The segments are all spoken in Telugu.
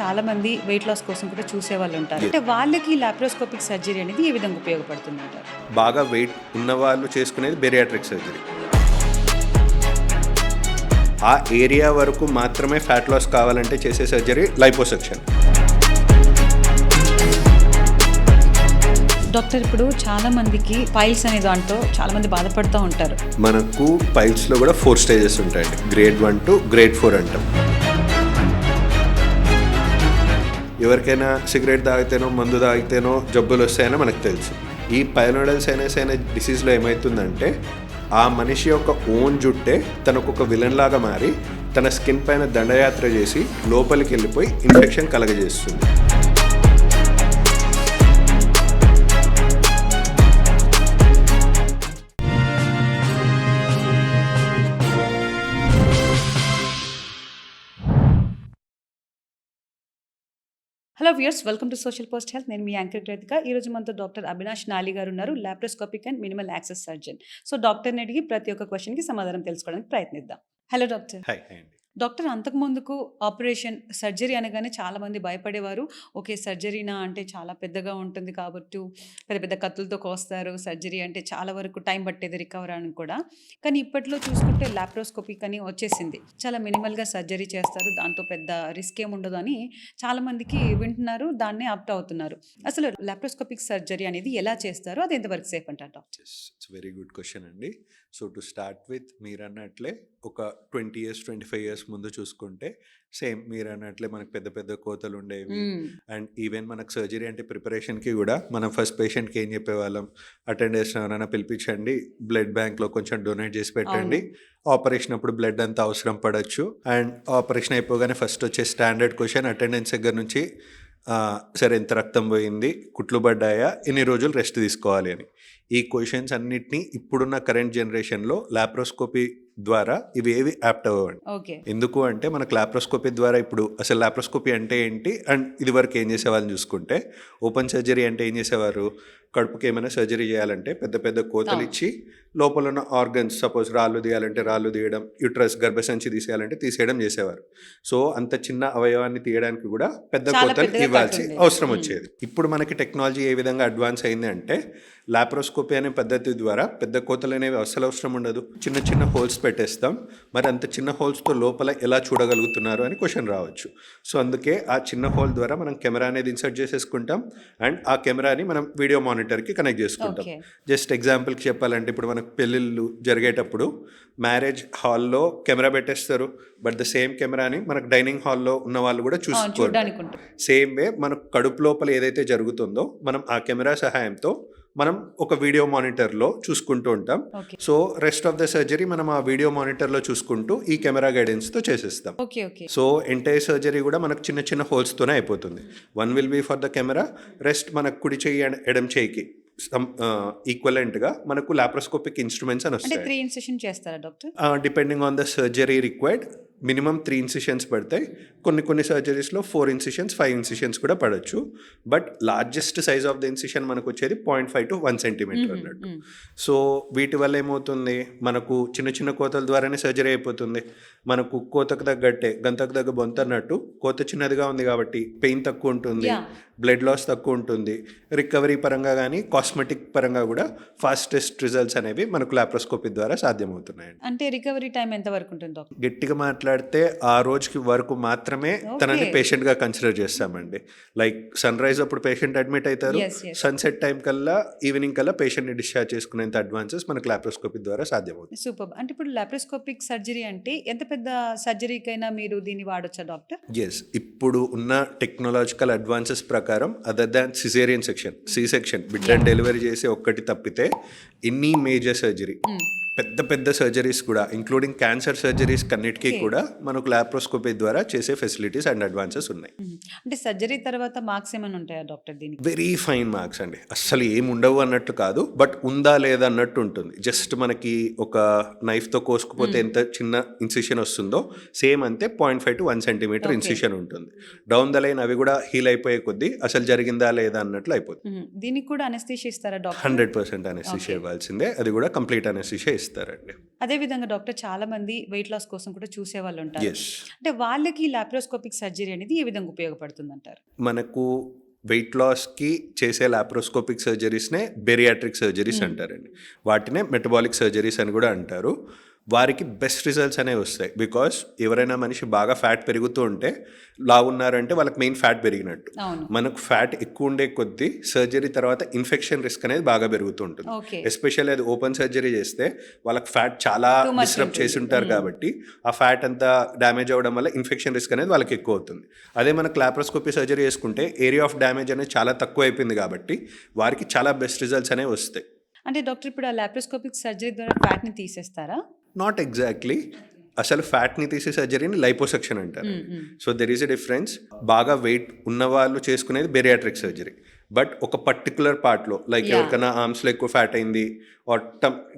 చాలా మంది వెయిట్ లాస్ కోసం కూడా చూసే వాళ్ళు ఉంటారు. అంటే వాళ్ళకి లాప్రోస్కోపిక్ సర్జరీ అనేది ఏ విధంగా ఉపయోగపడుతుంది అంటారు? బాగా వెయిట్ ఉన్న వాళ్ళు చేసుకునేది బెరియాట్రిక్ సర్జరీ. ఆ ఏరియా వరకు మాత్రమే ఫ్యాట్ లాస్ కావాలంటే చేసే సర్జరీ లైపోసక్షన్. డాక్టర్, ఇప్పుడు చాలా మందికి పైల్స్ అనే దాంట్లో చాలా మంది బాధపడుతూ ఉంటారు. మనకు పైల్స్లో కూడా 4 స్టేజెస్ ఉంటాయండి. గ్రేడ్ 1 to గ్రేడ్ 4 అంటాం. ఎవరికైనా సిగరెట్ తాగితేనో మందు తాగితేనో జబ్బులు వస్తాయనో మనకు తెలుసు. ఈ పైలోనల్ సైనస్ అనే డిసీజ్లో ఏమవుతుందంటే ఆ మనిషి యొక్క ఓన్ జుట్టే తనకు ఒక విలన్ లాగా మారి తన స్కిన్ పైన దండయాత్ర చేసి లోపలికి వెళ్ళిపోయి ఇన్ఫెక్షన్ కలగజేస్తుంది. Hello viewers, welcome to social post health. నేను మీ యాంకర్ కృతిక. ఈ రోజు మనతో డాక్టర్ అవినాష్ నాలి గారు ఉన్నారు, laparoscopic and minimal access surgeon. So డాక్టర్ని అడిగి ప్రతి ఒక్క క్వశ్చన్కి సమాధానం తెలుసుకోవడానికి ప్రయత్నిద్దాం. Hello doctor. హాయ్ అండి. డాక్టర్, అంతకుముందుకు ఆపరేషన్ సర్జరీ అనగానే చాలామంది భయపడేవారు. ఓకే, సర్జరీనా అంటే చాలా పెద్దగా ఉంటుంది కాబట్టి పెద్ద పెద్ద కత్తులతో కోస్తారు, సర్జరీ అంటే చాలా వరకు టైం పట్టేది రికవర్ అని కూడా. కానీ ఇప్పట్లో చూసుకుంటే లాప్రోస్కోపిక్ అని వచ్చేసింది. చాలా మినిమల్గా సర్జరీ చేస్తారు, దాంతో పెద్ద రిస్క్ ఏముండదు అని చాలామందికి వింటున్నారు, దాన్నే ఆప్ట్ అవుతున్నారు. అసలు లాప్రోస్కోపిక్ సర్జరీ అనేది ఎలా చేస్తారో అది ఎంతవరకు సేఫ్ అంటారు doctor? It's very good question అండి. సో టు స్టార్ట్ విత్, మీరు అన్నట్లే ఒక 20 years 25 years ముందు చూసుకుంటే సేమ్ మీరు అన్నట్లే మనకు పెద్ద పెద్ద కోతలు ఉండేవి. అండ్ ఈవెన్ మనకు సర్జరీ అంటే ప్రిపరేషన్కి కూడా మనం ఫస్ట్ పేషెంట్కి ఏం చెప్పేవాళ్ళం, అటెండర్స్ ఎవరైనా పిలిపించండి, బ్లడ్ బ్యాంక్లో కొంచెం డొనేట్ చేసి పెట్టండి, ఆపరేషన్ అప్పుడు బ్లడ్ అంతా అవసరం పడవచ్చు. అండ్ ఆపరేషన్ అయిపోగానే ఫస్ట్ వచ్చే స్టాండర్డ్ క్వశ్చన్ అటెండెన్స్ దగ్గర నుంచి, సరే ఎంత రక్తం పోయింది, కుట్లు పడ్డాయా, ఎన్ని రోజులు రెస్ట్ తీసుకోవాలి అని. ఈ క్వశ్చన్స్ అన్నిటినీ ఇప్పుడున్న కరెంట్ జనరేషన్లో లాప్రోస్కోపీ ద్వారా ఇవి ఏవి యాప్ట్ అవ్వండి. ఎందుకు అంటే మనకు లాప్రోస్కోపీ ద్వారా ఇప్పుడు అసలు లాప్రోస్కోపీ అంటే ఏంటి అండ్ ఇది వరకు ఏం చేసేవాళ్ళని చూసుకుంటే, ఓపెన్ సర్జరీ అంటే ఏం చేసేవారు, కడుపుకి ఏమైనా సర్జరీ చేయాలంటే పెద్ద పెద్ద కోతలు ఇచ్చి లోపల ఉన్న ఆర్గన్స్, సపోజ్ రాళ్ళు తీయాలంటే రాళ్ళు తీయడం, యూట్రస్ గర్భసంచి తీసేయాలంటే తీసేయడం చేసేవారు. సో అంత చిన్న అవయవాన్ని తీయడానికి కూడా పెద్ద కోతలు ఇవ్వాల్సి అవసరం వచ్చేది. ఇప్పుడు మనకి టెక్నాలజీ ఏ విధంగా అడ్వాన్స్ అయింది అంటే లాప్రోస్కోపీ అనే పద్ధతి ద్వారా పెద్ద కోతలు అనేవి అసలు అవసరం ఉండదు, చిన్న చిన్న హోల్స్ పెట్టేస్తాం. మరి అంత చిన్న హోల్స్తో లోపల ఎలా చూడగలుగుతున్నారు అని క్వశ్చన్ రావచ్చు. సో అందుకే ఆ చిన్న హోల్ ద్వారా మనం కెమెరా అనేది ఇన్సర్ట్ చేసేసుకుంటాం అండ్ ఆ కెమెరాని మనం వీడియో మానిటర్కి కనెక్ట్ చేసుకుంటాం. జస్ట్ ఎగ్జాంపుల్కి చెప్పాలంటే ఇప్పుడు మనకు పెళ్ళిళ్ళు జరిగేటప్పుడు మ్యారేజ్ హాల్లో కెమెరా పెట్టేస్తారు, బట్ ద సేమ్ కెమెరాని మనకు డైనింగ్ హాల్లో ఉన్న వాళ్ళు కూడా చూసుకోవాలి. సేమ్ వే మనకు కడుపు లోపల ఏదైతే జరుగుతుందో మనం ఆ కెమెరా సహాయంతో మనం ఒక వీడియో మానిటర్లో చూసుకుంటూ ఉంటాం. So rest of the surgery మనం ఆ వీడియో మానిటర్లో చూసుకుంటూ ఈ కెమెరా గైడెన్స్తో చేసేస్తాం. సో ఎంటైర్ సర్జరీ కూడా మనకు చిన్న చిన్న హోల్స్తోనే అయిపోతుంది. 1 will be for the camera, rest మనకు కుడి చెయ్యి ఎడం చెయ్యికి ఈక్వలెంట్గా మనకు లాప్రోస్కోపిక్ ఇన్స్ట్రుమెంట్స్ అని వస్తాయి. 3 incision చేస్తారా doctor? Depending on the surgery required minimum 3 incisions పడతాయి. కొన్ని సర్జరీస్లో 4 incisions 5 incisions కూడా పడవచ్చు. But largest size of the incision మనకు వచ్చేది 0.5 to 1 centimeter అన్నట్టు. సో వీటి వల్ల ఏమవుతుంది, మనకు చిన్న చిన్న కోతల ద్వారానే సర్జరీ అయిపోతుంది. మనకు కోతకు తగ్గట్టే గంతకు తగ్గ బొంత అన్నట్టు కోత చిన్నదిగా ఉంది కాబట్టి పెయిన్ తక్కువ ఉంటుంది, బ్లడ్ లాస్ తక్కువ ఉంటుంది, రికవరీ పరంగా కానీ కాస్మెటిక్ పరంగా కూడా ఫాస్టెస్ట్ రిజల్ట్స్ అనేవి మనకు లాప్రోస్కోపీ ద్వారా సాధ్యమవుతున్నాయి. అంటే రికవరీ టైం ఎంత వరకు ఉంటుంది డాక్టర్? గట్టిగా మాట్లాడితే ఆ రోజుకి వరకు మాత్రమే తనని పేషెంట్ గా కన్సిడర్ చేస్తామండి. లైక్ సన్ రైజ్ అప్పుడు పేషెంట్ అడ్మిట్ అవుతారు, సన్సెట్ టైం కల్లా ఈవినింగ్ కల్లా పేషెంట్ ని డిశ్చార్జ్ చేసుకునేంత అడ్వాన్సెస్ మనకు లాప్రోస్కోపీ ద్వారా సాధ్యమవుతుంది. సూపర్. అంటే ఇప్పుడు లాప్రోస్కోపిక్ సర్జరీ అంటే ఎంత పెద్ద సర్జరీకైనా మీరు దీన్ని వాడొచ్చా డాక్టర్? ఎస్, ఇప్పుడు ఉన్న టెక్నాలజికల్ అడ్వాన్సెస్ ప్రకారం other than caesarean section, C section, బిడ్డని డెలివరీ చేసే ఒక్కటి తప్పితే ఎనీ మేజర్ సర్జరీ, పెద్ద పెద్ద సర్జరీస్ కూడా ఇంక్లూడింగ్ క్యాన్సర్ సర్జరీస్ కన్నిటికీ కూడా మనకు లాప్రోస్కోపీ ద్వారా చేసే ఫెసిలిటీస్ అండ్ అడ్వాన్సెస్ ఉన్నాయి. అంటే సర్జరీ తర్వాత మార్క్స్ ఏమైనా ఉంటాయా డాక్టర్ దీనికి? వెరీ ఫైన్ మార్క్స్ అండి, అస్సలు ఏం ఉండవు అన్నట్టు కాదు, బట్ ఉందా లేదా అన్నట్టు ఉంటుంది. జస్ట్ మనకి ఒక నైఫ్తో కోసుకుపోతే ఎంత చిన్న ఇన్సిషన్ వస్తుందో సేమ్ అంతే 0.5 to 1 centimeter ఇన్సిషన్ ఉంటుంది. డౌన్ ద లైన్ అవి కూడా హీల్ అయిపోయే కొద్దీ అసలు జరిగిందా లేదా అన్నట్లు అయిపోతుంది. దీనికి కూడా అనెస్థీషియా ఇస్తారా డాక్టర్? 100% అనెస్థీషియా ఇవ్వాల్సిందే, అది కూడా కంప్లీట్ అనెస్థీషియా ఇస్తారండి. అదే విధంగా డాక్టర్ చాలా మంది వెయిట్ లాస్ కోసం కూడా చూసేవాళ్ళు ఉంటారు. ఎస్. అంటే వాళ్ళకి లాప్రోస్కోపిక్ సర్జరీ అనేది ఏ విధంగా ఉపయోగపడుతుందంటారు? మనకు వెయిట్ లాస్కి చేసే లాప్రోస్కోపిక్ సర్జరీస్నే బెరియాట్రిక్ సర్జరీస్ అంటారండి. వాటినే మెటబాలిక్ సర్జరీస్ అని కూడా అంటారు. వారికి బెస్ట్ రిజల్ట్స్ అనేవి వస్తాయి. బికాస్ ఎవరైనా మనిషి బాగా ఫ్యాట్ పెరుగుతూ ఉంటే లావు ఉన్నారంటే వాళ్ళకి మెయిన్ ఫ్యాట్ పెరిగినట్టు. అవును. మనకు ఫ్యాట్ ఎక్కువ ఉండే కొద్దీ సర్జరీ తర్వాత ఇన్ఫెక్షన్ రిస్క్ అనేది బాగా పెరుగుతూ ఉంటుంది. ఓకే. ఎస్పెషల్లీ అది ఓపెన్ సర్జరీ చేస్తే వాళ్ళకి ఫ్యాట్ చాలా Too much డిస్టర్బ్ ఉంటుంది. చేసి ఉంటారు కాబట్టి ఆ ఫ్యాట్ అంతా డ్యామేజ్ అవ్వడం వల్ల ఇన్ఫెక్షన్ రిస్క్ అనేది వాళ్ళకి ఎక్కువ అవుతుంది. అదే మనకు లాప్రోస్కోపీ సర్జరీ చేసుకుంటే ఏరియా ఆఫ్ డ్యామేజ్ అనేది చాలా తక్కువ అయిపోయింది కాబట్టి వారికి చాలా బెస్ట్ రిజల్ట్స్ అనేవి వస్తాయి. అంటే డాక్టర్ ఇప్పుడు ఆ లాప్రోస్కోపిక్ సర్జరీ ద్వారా ఫ్యాట్ని తీసేస్తారా? Not exactly. అసలు ఫ్యాట్ని తీసే సర్జరీని లైపోసెక్షన్ అంటారు. So there is a difference. బాగా వెయిట్ ఉన్న వాళ్ళు చేసుకునేది బెరియాట్రిక్ సర్జరీ. బట్ ఒక పర్టికులర్ పార్ట్లో లైక్ Yeah. ఎవరికైనా ఆర్మ్స్లో ఎక్కువ ఫ్యాట్ అయింది ఆర్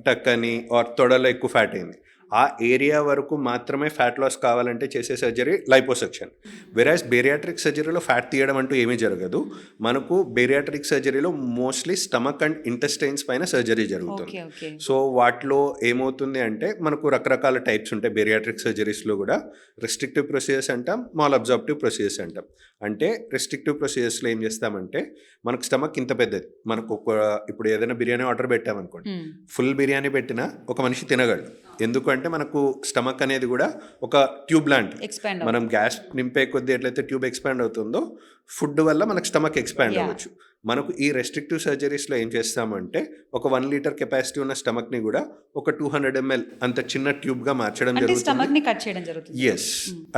టక్ అని ఆర్ తొడలో ఎక్కువ ఫ్యాట్ అయింది, ఆ ఏరియా వరకు మాత్రమే ఫ్యాట్ లాస్ కావాలంటే చేసే సర్జరీ లైపోసెక్షన్. వెరాజ్ బేరియాట్రిక్ సర్జరీలో ఫ్యాట్ తీయడం అంటూ ఏమీ జరగదు. మనకు బేరియాట్రిక్ సర్జరీలో మోస్ట్లీ స్టమక్ అండ్ ఇంటెస్టైన్స్ పైన సర్జరీ జరుగుతుంది. Okay, okay. సో వాటిలో ఏమవుతుంది అంటే మనకు రకరకాల టైప్స్ ఉంటాయి బేరియాట్రిక్ సర్జరీస్లో కూడా. రెస్ట్రిక్టివ్ ప్రొసీజర్స్ అంటాం, మాల్ అబ్జార్ప్టివ్ ప్రొసీజర్స్ అంటాం. అంటే రెస్ట్రిక్టివ్ ప్రొసీజర్స్లో ఏం చేస్తామంటే మనకు స్టమక్ ఇంత పెద్దది, మనకు ఇప్పుడు ఏదైనా బిర్యానీ ఆర్డర్ పెట్టామనుకోండి, ఫుల్ బిర్యానీ పెట్టినా ఒక మనిషి తినగలడు. ఎందుకంటే మనకు స్టమక్ అనేది కూడా ఒక ట్యూబ్ లాంటి. ఎక్స్పాండ్ మనం గ్యాస్ నింపే కొద్దీ ఎట్లయితే ట్యూబ్ ఎక్స్పాండ్ అవుతుందో ఫుడ్ వల్ల మనకు స్టమక్ ఎక్స్పాండ్ Yeah. అవ్వచ్చు. మనకు ఈ రెస్ట్రిక్టివ్ సర్జరీస్లో ఏం చేస్తామంటే ఒక 1 లీటర్ కెపాసిటీ ఉన్న స్టమక్ని కూడా ఒక 200 ml అంత చిన్న ట్యూబ్గా మార్చడం అంటే జరుగుతుంది. స్టమక్ ని కట్ చేయడం జరుగుతుంది. ఎస్,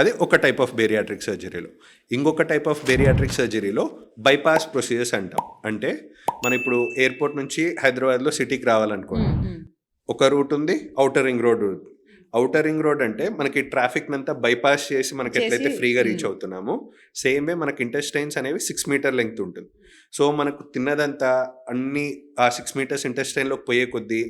అది ఒక టైప్ ఆఫ్ బేరియాట్రిక్ సర్జరీలో. ఇంకొక టైప్ ఆఫ్ బేరియాట్రిక్ సర్జరీలో బైపాస్ ప్రొసీజర్స్ అంటాం. అంటే మనం ఇప్పుడు ఎయిర్పోర్ట్ నుంచి హైదరాబాద్లో సిటీకి రావాలనుకోండి, ఒక రూట్ ఉంది, ఔటర్ రింగ్ రోడ్ ఉంది. ఔటర్ రింగ్ రోడ్ అంటే మనకి ట్రాఫిక్ అంతా బైపాస్ చేసి మనకి ఎట్లయితే ఫ్రీగా రీచ్ అవుతున్నామో సేమ్ వే మనకి ఇంటెస్టైన్స్ అనేవి 6 మీటర్ లెంగ్త్ ఉంటుంది. సో మనకు తిన్నదంతా అన్ని ఆ 6 మీటర్స్ ఇంటెస్టైన్లోకి పోయే కొద్దీ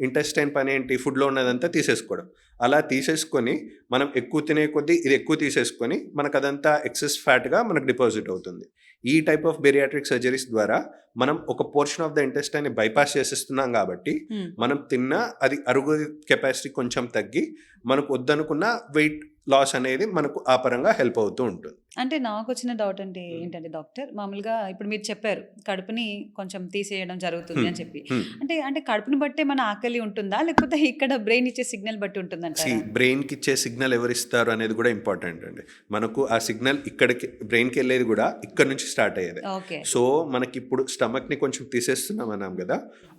ఇంటెస్టైన్ పని ఏంటి, ఫుడ్లో ఉన్నదంతా తీసేసుకోవడం. అలా తీసేసుకొని మనం ఎక్కువ తినే కొద్దీ ఇది ఎక్కువ తీసేసుకొని మనకు అదంతా ఎక్సెస్ ఫ్యాట్గా మనకు డిపాజిట్ అవుతుంది. ఈ టైప్ ఆఫ్ బేరియాట్రిక్ సర్జరీస్ ద్వారా మనం ఒక పోర్షన్ ఆఫ్ ద ఇంటెస్టైన్ని బైపాస్ చేసేస్తున్నాం కాబట్టి మనం తిన్న అది అరుగు కెపాసిటీ కొంచెం తగ్గి మనకు వద్దనుకున్న వెయిట్ లాస్ అనేది మనకు ఆ పరంగా హెల్ప్ అవుతూ ఉంటుంది. అంటే నాకు వచ్చిన డౌట్ అంటే ఏంటంటే డాక్టర్, మామూలుగా ఇప్పుడు మీరు చెప్పారు కడుపుని కొంచెం తీసేయడం జరుగుతుంది అని చెప్పి, అంటే కడుపుని బట్టే మన ఆకలి ఉంటుందా లేకపోతే ఇక్కడ బ్రెయిన్ ఇచ్చే సిగ్నల్ బట్టి ఉంటుందంటారా? బ్రెయిన్కి ఇచ్చే సిగ్నల్ ఎవరు ఇస్తారు అనేది కూడా ఇంపార్టెంట్ అండి. మనకు ఆ సిగ్నల్ ఇక్కడికి బ్రెయిన్కి వెళ్ళేది కూడా ఇక్కడ నుంచి స్టార్ట్ అయ్యేది. ఓకే. సో మనకి ఇప్పుడు స్టమక్ని కొంచెం తీసేస్తున్నాం అన్నాం కదా,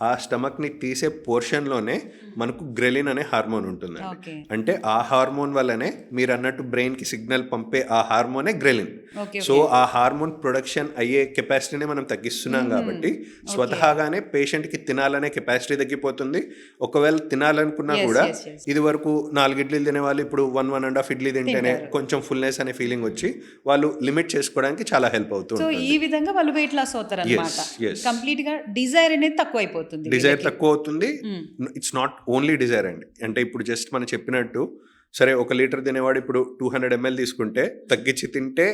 ఆ స్టమక్ని తీసే పోర్షన్లోనే మనకు గ్రెలిన్ అనే హార్మోన్ ఉంటుందండి. ఓకే. అంటే ఆ హార్మోన్ వల్లనే మీరు అన్నట్టు బ్రెయిన్కి సిగ్నల్ పంపే ఆ హార్మోనే గ్రెలిన్. ఓకే, సో ఆ హార్మోన్ ప్రొడక్షన్ అయ్యే కెపాసిటీని మనం తగ్గిస్తున్నాం కాబట్టి స్వతహాగానే పేషెంట్కి తినాలనే కెపాసిటీ తగ్గిపోతుంది. ఒకవేళ తినాలనుకున్నా Yes, కూడా yes, yes. ఇది వరకు 4 ఇడ్లీలు తినే వాళ్ళు ఇప్పుడు 1.5 ఇడ్లీ తింటేనే తింటారు. కొంచెం ఫుల్నెస్ అనే ఫీలింగ్ వచ్చి వాళ్ళు లిమిట్ చేసుకోవడానికి చాలా హెల్ప్ అవుతూ సో ఉంటుంది. ఈ విధంగా వాళ్ళు వెయిట్ లాస్ అవుతారు అనమాట. yes. కంప్లీట్ గా డిజైర్ అనేది తక్కువ అయిపోతుంది. డిజైర్ వీళ్ళకి. తక్కువ అవుతుంది. ఇట్స్ నాట్ ఓన్లీ డిజైర్ అండి. అంటే ఇప్పుడు జస్ట్ మనం చెప్పినట్టు సరే 1 లీటర్ తినేవాడు ఇప్పుడు 200 ml తీసుకుంటే తగ్గించి తింటే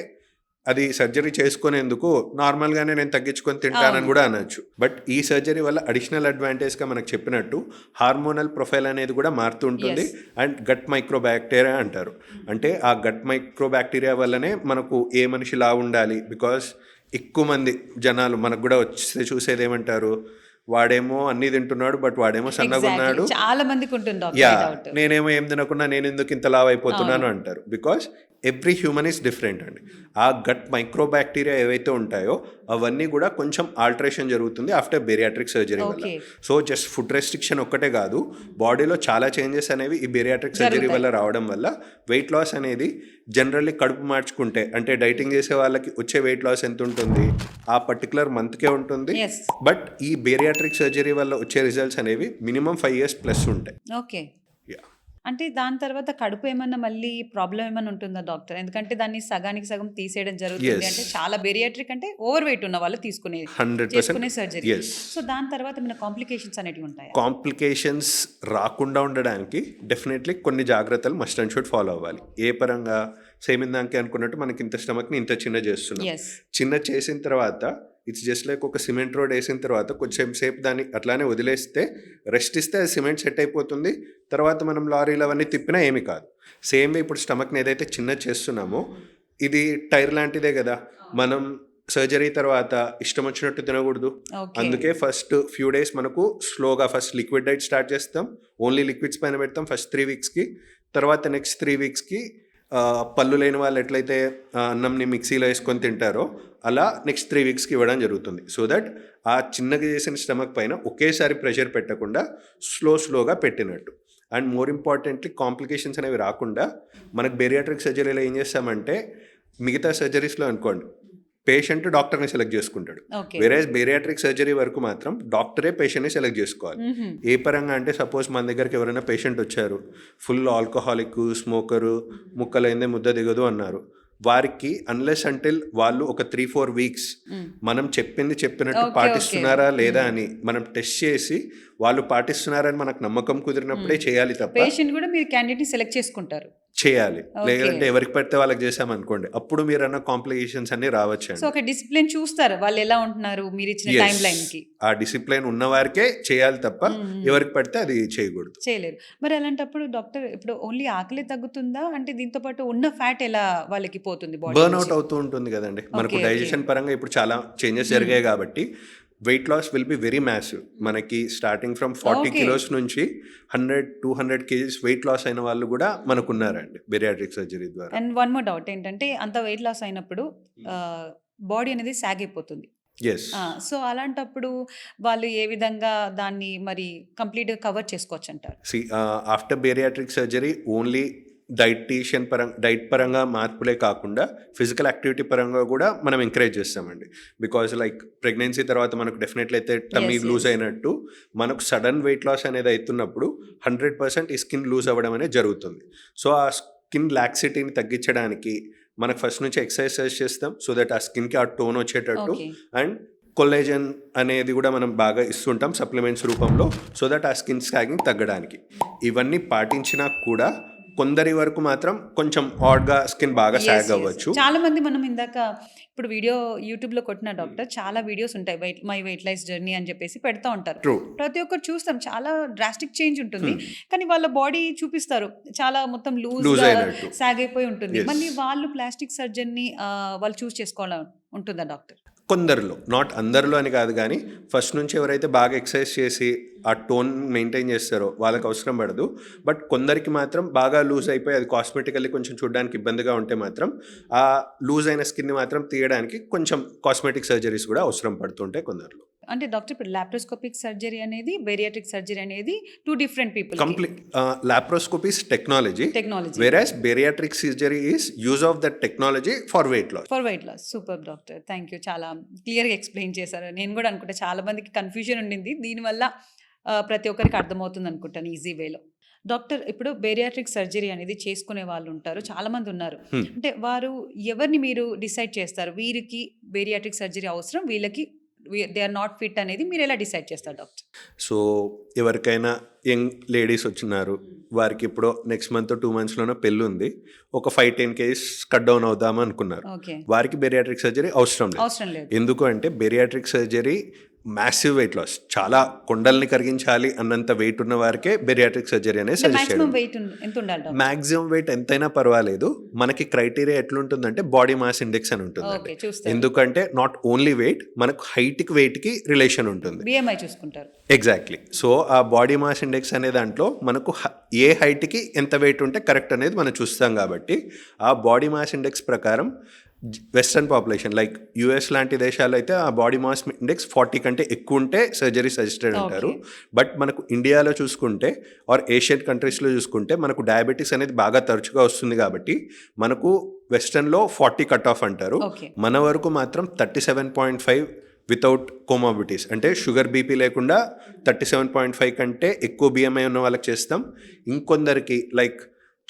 అది సర్జరీ చేసుకునేందుకు నార్మల్గానే నేను తగ్గించుకొని తింటానని కూడా అనొచ్చు. బట్ ఈ సర్జరీ వల్ల అడిషనల్ అడ్వాంటేజ్గా మనకు చెప్పినట్టు హార్మోనల్ ప్రొఫైల్ అనేది కూడా మారుతూ ఉంటుంది. అండ్ గట్ మైక్రోబ్యాక్టీరియా అంటారు. అంటే ఆ గట్ మైక్రోబ్యాక్టీరియా వల్లనే మనకు ఏ మనిషి లా ఉండాలి. బికాస్ ఎక్కువ మంది జనాలు మనకు కూడా వచ్చి చూసేది ఏమంటారు, వాడేమో అన్ని తింటున్నాడు బట్ వాడేమో సన్నగా ఉన్నాడు, చాలా మందికి ఉంటుంది డాక్టర్ యా ఈ డౌట్. నేనేమో ఏం తినకుండా నేను ఎందుకు ఇంత లావ్ అయిపోతున్నాను అంటారు. Because every human is different అండి. ఆ గట్ మైక్రోబ్యాక్టీరియా ఏవైతే ఉంటాయో అవన్నీ కూడా కొంచెం ఆల్టరేషన్ జరుగుతుంది ఆఫ్టర్ బేరియాట్రిక్ సర్జరీ వల్ల. Okay. So just food restriction ఒక్కటే కాదు, బాడీలో చాలా చేంజెస్ అనేవి ఈ బేరియాట్రిక్ సర్జరీ వల్ల రావడం వల్ల వెయిట్ లాస్ అనేది జనరల్లీ కడుపు మార్చుకుంటే అంటే డైటింగ్ చేసే వాళ్ళకి వచ్చే వెయిట్ లాస్ ఎంత ఉంటుంది ఆ పర్టికులర్ మంత్కే ఉంటుంది. Yes. బట్ ఈ బేరియాట్రిక్ సర్జరీ వల్ల వచ్చే రిజల్ట్స్ అనేవి మినిమం 5 years ప్లస్ ఉంటాయి. ఓకే. యా. అంటే దాని తర్వాత కడుపు ఏమన్నా మళ్ళీ ప్రాబ్లం ఏమన్నా ఉంటుందా డాక్టర్? ఎందుకంటే దాన్ని సగానికి సగం తీసేయడం జరుగుతుంది. Yes. అంటే చాలా బేరియాట్రిక్ అంటే ఓవర్ వెయిట్ ఉన్న వాళ్ళు చేసుకునే 100% సర్జరీ. yes. సో దాని తర్వాత ఏమైనా కాంప్లికేషన్స్ అనేవి ఉంటాయా? కాంప్లికేషన్స్ రాకుండా ఉండడానికి డెఫినెట్లీ కొన్ని జాగ్రత్తలు మస్ట్ అండ్ షుడ్ ఫాలో అవ్వాలి. ఏ పరంగా సేమ్ ఇందాకే అనుకున్నట్టు మనకి ఇంత స్టమక్ని ఇంత చిన్న చేస్తున్నాం. ఎస్. చిన్న చేసిన తర్వాత ఇట్స్ జస్ట్ లైక్ ఒక సిమెంట్ రోడ్ వేసిన తర్వాత కొంచెం సేపు దాన్ని అట్లానే వదిలేస్తే రెస్ట్ ఇస్తే అది సిమెంట్ సెట్ అయిపోతుంది. తర్వాత మనం లారీలు అవన్నీ తిప్పినా ఏమీ కాదు. సేమ్ ఇప్పుడు స్టమక్ని ఏదైతే చిన్నది చేస్తున్నామో ఇది టైర్ లాంటిదే కదా. మనం సర్జరీ తర్వాత ఇష్టం వచ్చినట్టు తినకూడదు. ఓకే. అందుకే ఫస్ట్ ఫ్యూ డేస్ మనకు స్లోగా ఫస్ట్ లిక్విడ్ డైట్ స్టార్ట్ చేస్తాం. ఓన్లీ లిక్విడ్స్ పైన పెడతాం ఫస్ట్ 3 వీక్స్కి. తర్వాత నెక్స్ట్ 3 వీక్స్కి పళ్ళు లేని వాళ్ళు ఎట్లయితే అన్నంని మిక్సీలో వేసుకొని తింటారో అలా నెక్స్ట్ 3 వీక్స్కి ఇవ్వడం జరుగుతుంది. సో దట్ ఆ చిన్నగా చేసిన స్టమక్ పైన ఒకేసారి ప్రెషర్ పెట్టకుండా స్లోగా పెట్టినట్టు. అండ్ మోర్ ఇంపార్టెంట్లీ కాంప్లికేషన్స్ అనేవి రాకుండా మనకు బేరియాట్రిక్ సర్జరీలో ఏం చేస్తామంటే మిగతా సర్జరీస్లో అనుకోండి పేషెంట్ డాక్టర్ని సెలెక్ట్ చేసుకుంటాడు. ఓకే. వేరేస్ బేరియాట్రిక్ సర్జరీ వరకు మాత్రం డాక్టరే పేషెంట్ని సెలెక్ట్ చేసుకోవాలి. ఏ పరంగా అంటే సపోజ్ మన దగ్గరికి ఎవరైనా పేషెంట్ వచ్చారు, ఫుల్ ఆల్కహాలిక్, స్మోకరు, ముక్కలైందే ముద్ద దిగదు అన్నారు. వారికి అన్లెస్ అంటిల్ వాళ్ళు ఒక 3-4 వీక్స్ మనం చెప్పినట్టు ఓకే. పాటిస్తున్నారా లేదా అని మనం టెస్ట్ చేసి వాళ్ళు పాటిస్తున్నారని మనకు నమ్మకం కుదిరినప్పుడే చేయాలి తప్ప పేషెంట్ కూడా మీరు క్యాండిడేట్ని సెలెక్ట్ చేసుకుంటారు. చేయాలి. ఓకే. లేదంటే ఎవరికి పెడితే వాళ్ళకి చేసామనుకోండి అప్పుడు మీరు అన్న కాంప్లికేషన్స్ అన్ని రావచ్చండి. సో ఒక డిసిప్లిన్ చూస్తారు వాళ్ళు ఎలా ఉంటున్నారు మీరు ఇచ్చిన Yes. టైం లైన్ కి. ఆ డిసిప్లైన్ ఉన్న వారికే చేయాలి తప్ప ఎవరికి పడితే అది చేయకూడదు. చేయలేరు. మరి అలాంటప్పుడు డాక్టర్ ఇప్పుడు ఓన్లీ ఆకలి తగ్గుతుందా అంటే దీంతో పాటు ఉన్న ఫ్యాట్ ఎలా వాళ్ళకి పోతుంది బాడీ బర్న్ అవుట్ అవుతూ ఉంటుంది కదండి. మనకు Okay, డైజెషన్ పరంగా ఇప్పుడు చాలా చేంజెస్ జరిగాయి కాబట్టి weight loss will be very massive. మనకి స్టార్టింగ్ ఫ్రమ్ 40 Okay. కిలోస్ నుంచి 100-200 కేజీస్ వెయిట్ లాస్ అయిన వాళ్ళు కూడా మనకు ఉన్నారండి బెరియాట్రిక్ సర్జరీ ద్వారా. అండ్ వన్ మోర్ డౌట్ ఏంటంటే అంత వెయిట్ లాస్ అయినప్పుడు బాడీ అనేది సాగ్ అయిపోతుంది. ఎస్. సో అలాంటప్పుడు వాళ్ళు ఏ విధంగా దాన్ని మరి కంప్లీట్గా కవర్ చేసుకోవచ్చు అంటారు? After bariatric surgery only diet పరంగా మార్పులే కాకుండా ఫిజికల్ యాక్టివిటీ పరంగా కూడా మనం ఎంకరేజ్ చేస్తామండి. బికాజ్ లైక్ ప్రెగ్నెన్సీ తర్వాత మనకు డెఫినెట్లీ అయితే టమ్మీ Yes, లూజ్ yes. అయినట్టు మనకు సడన్ వెయిట్ లాస్ అనేది అవుతున్నప్పుడు 100% ఈ స్కిన్ లూజ్ అవ్వడం అనేది జరుగుతుంది. సో ఆ స్కిన్ లాక్సిటీని తగ్గించడానికి మనకు ఫస్ట్ నుంచి ఎక్సర్సైజ్ చేస్తాం సో దట్ ఆ స్కిన్కి ఆ టోన్ వచ్చేటట్టు. ఓకే. అండ్ కొల్లేజన్ అనేది కూడా మనం బాగా ఇస్తుంటాం సప్లిమెంట్స్ రూపంలో సో దట్ ఆ స్కిన్ స్కాగింగ్ తగ్గడానికి. ఇవన్నీ పాటించినా కూడా కొందరి వరకు మాత్రం కొంచెం ఆడ్గా స్కిన్ బాగా సాగ్ అవ్వచ్చు. చాలా మంది మనం ఇందాక ఇప్పుడు వీడియో యూట్యూబ్లో కొట్టిన డాక్టర్ చాలా వీడియోస్ ఉంటాయి మై వెయిట్ లైస్ జర్నీ అని చెప్పేసి పెడతా ఉంటారు. ట్రూ. ప్రతి ఒక్కరు చూస్తాం చాలా డ్రాస్టిక్ చేంజ్ ఉంటుంది. కానీ వాళ్ళ బాడీ చూపిస్తారు చాలా మొత్తం లూజ్ లూజ్ అయినట్టు. సాగ్ అయిపోయి ఉంటుంది. Yes. మళ్ళీ వాళ్ళు ప్లాస్టిక్ సర్జన్ని వాళ్ళు చూస్ చేసుకోవాలని ఉంటుందా డాక్టర్? కొందరిలో, నాట్ అందరిలో అని కాదు, కానీ ఫస్ట్ నుంచి ఎవరైతే బాగా ఎక్సర్సైజ్ చేసి ఆ టోన్ మెయింటైన్ చేస్తారో వాళ్ళకి అవసరం పడదు. బట్ కొందరికి మాత్రం బాగా లూజ్ అయిపోయి అది కాస్మెటికల్లీ కొంచెం చూడడానికి ఇబ్బందిగా ఉంటే మాత్రం ఆ లూజ్ అయిన స్కిన్ని మాత్రం తీయడానికి కొంచెం కాస్మెటిక్ సర్జరీస్ కూడా అవసరం పడుతుంటాయి కొందరిలో. అంటే డాక్టర్ ఇప్పుడు లాప్రోస్కోపిక్ సర్జరీ అనేది బేరియాట్రిక్ సర్జరీ అనేది 2 different people complete laparoscopy is technology, technology whereas bariatric surgery is use of that technology for weight loss. For weight loss. Super doctor, thank you. చాలా క్లియర్గా ఎక్స్ప్లెయిన్ చేశారు. నేను కూడా అనుకుంటా చాలా మందికి కన్ఫ్యూజన్ ఉండింది, దీనివల్ల ప్రతి ఒక్కరికి అర్థమవుతుంది అనుకుంటాను ఈజీ వేలో. డాక్టర్ ఇప్పుడు బేరియాట్రిక్ సర్జరీ అనేది చేసుకునే వాళ్ళు ఉంటారు, చాలా మంది ఉన్నారు. అంటే వారు ఎవరిని మీరు డిసైడ్ చేస్తారు వీరికి బేరియాట్రిక్ సర్జరీ అవసరం, వీళ్ళకి దే ఆర్ నాట్ ఫిట్ అనేది మీరు ఎలా డిసైడ్ చేస్తారు డాక్టర్? సో ఎవరికైనా యంగ్ లేడీస్ వచ్చినారు, వారికి ఇప్పుడు నెక్స్ట్ మంత్ 2 monthsలోనే పెళ్ళి ఉంది, ఒక 5-10 kgs కట్ డౌన్ అవుదాం అనుకున్నారు, ఓకే, వారికి బేరియాట్రిక్ సర్జరీ అవసరం లేదు. ఎందుకు అంటే bariatric surgery massive weight loss, చాలా కొండల్ని కరిగించాలి అన్నంత వెయిట్ ఉన్న వారికే బేరియాట్రిక్ సర్జరీ అనేది సజెస్ట్ మాక్సిమం చేయడం. వెయిట్ ఎంత ఉండాలి డాక్టర్? మాక్సిమం వెయిట్ ఎంతైనా పర్వాలేదు, మనకి క్రైటీరియా ఎట్లుంటుందంటే బాడీ మాస్ ఇండెక్స్ అని ఉంటుంది. ఓకే, చూస్తారు. ఎందుకంటే నాట్ ఓన్లీ వెయిట్, మనకు హైట్కి వెయిట్కి రిలేషన్ ఉంటుంది. బిఎంఐ చూసుకుంటారు. ఎగ్జాక్ట్లీ. సో ఆ బాడీ మాస్ ఇండెక్స్ అనే దాంట్లో మనకు ఏ హైట్కి ఎంత వెయిట్ ఉంటే కరెక్ట్ అనేది మనం చూస్తాం. కాబట్టి ఆ బాడీ మాస్ ఇండెక్స్ ప్రకారం వెస్ట్రన్ పాపులేషన్ లైక్ యుఎస్ లాంటి దేశాల్లో అయితే ఆ బాడీ మాస్ ఇండెక్స్ 40 కంటే ఎక్కువ ఉంటే సర్జరీ సజెస్టెడ్ అంటారు. బట్ మనకు ఇండియాలో చూసుకుంటే ఆర్ ఏషియన్ కంట్రీస్లో చూసుకుంటే మనకు డయాబెటీస్ అనేది బాగా తరచుగా వస్తుంది. కాబట్టి మనకు వెస్ట్రన్లో 40 కట్ ఆఫ్ అంటారు. ఓకే, మన వరకు మాత్రం 37.5 వితౌట్ కోమాబిటీస్, అంటే షుగర్ బీపీ లేకుండా 37.5 కంటే ఎక్కువ బిఎంఐ ఉన్న వాళ్ళకి చేస్తాం. ఇంకొందరికి లైక్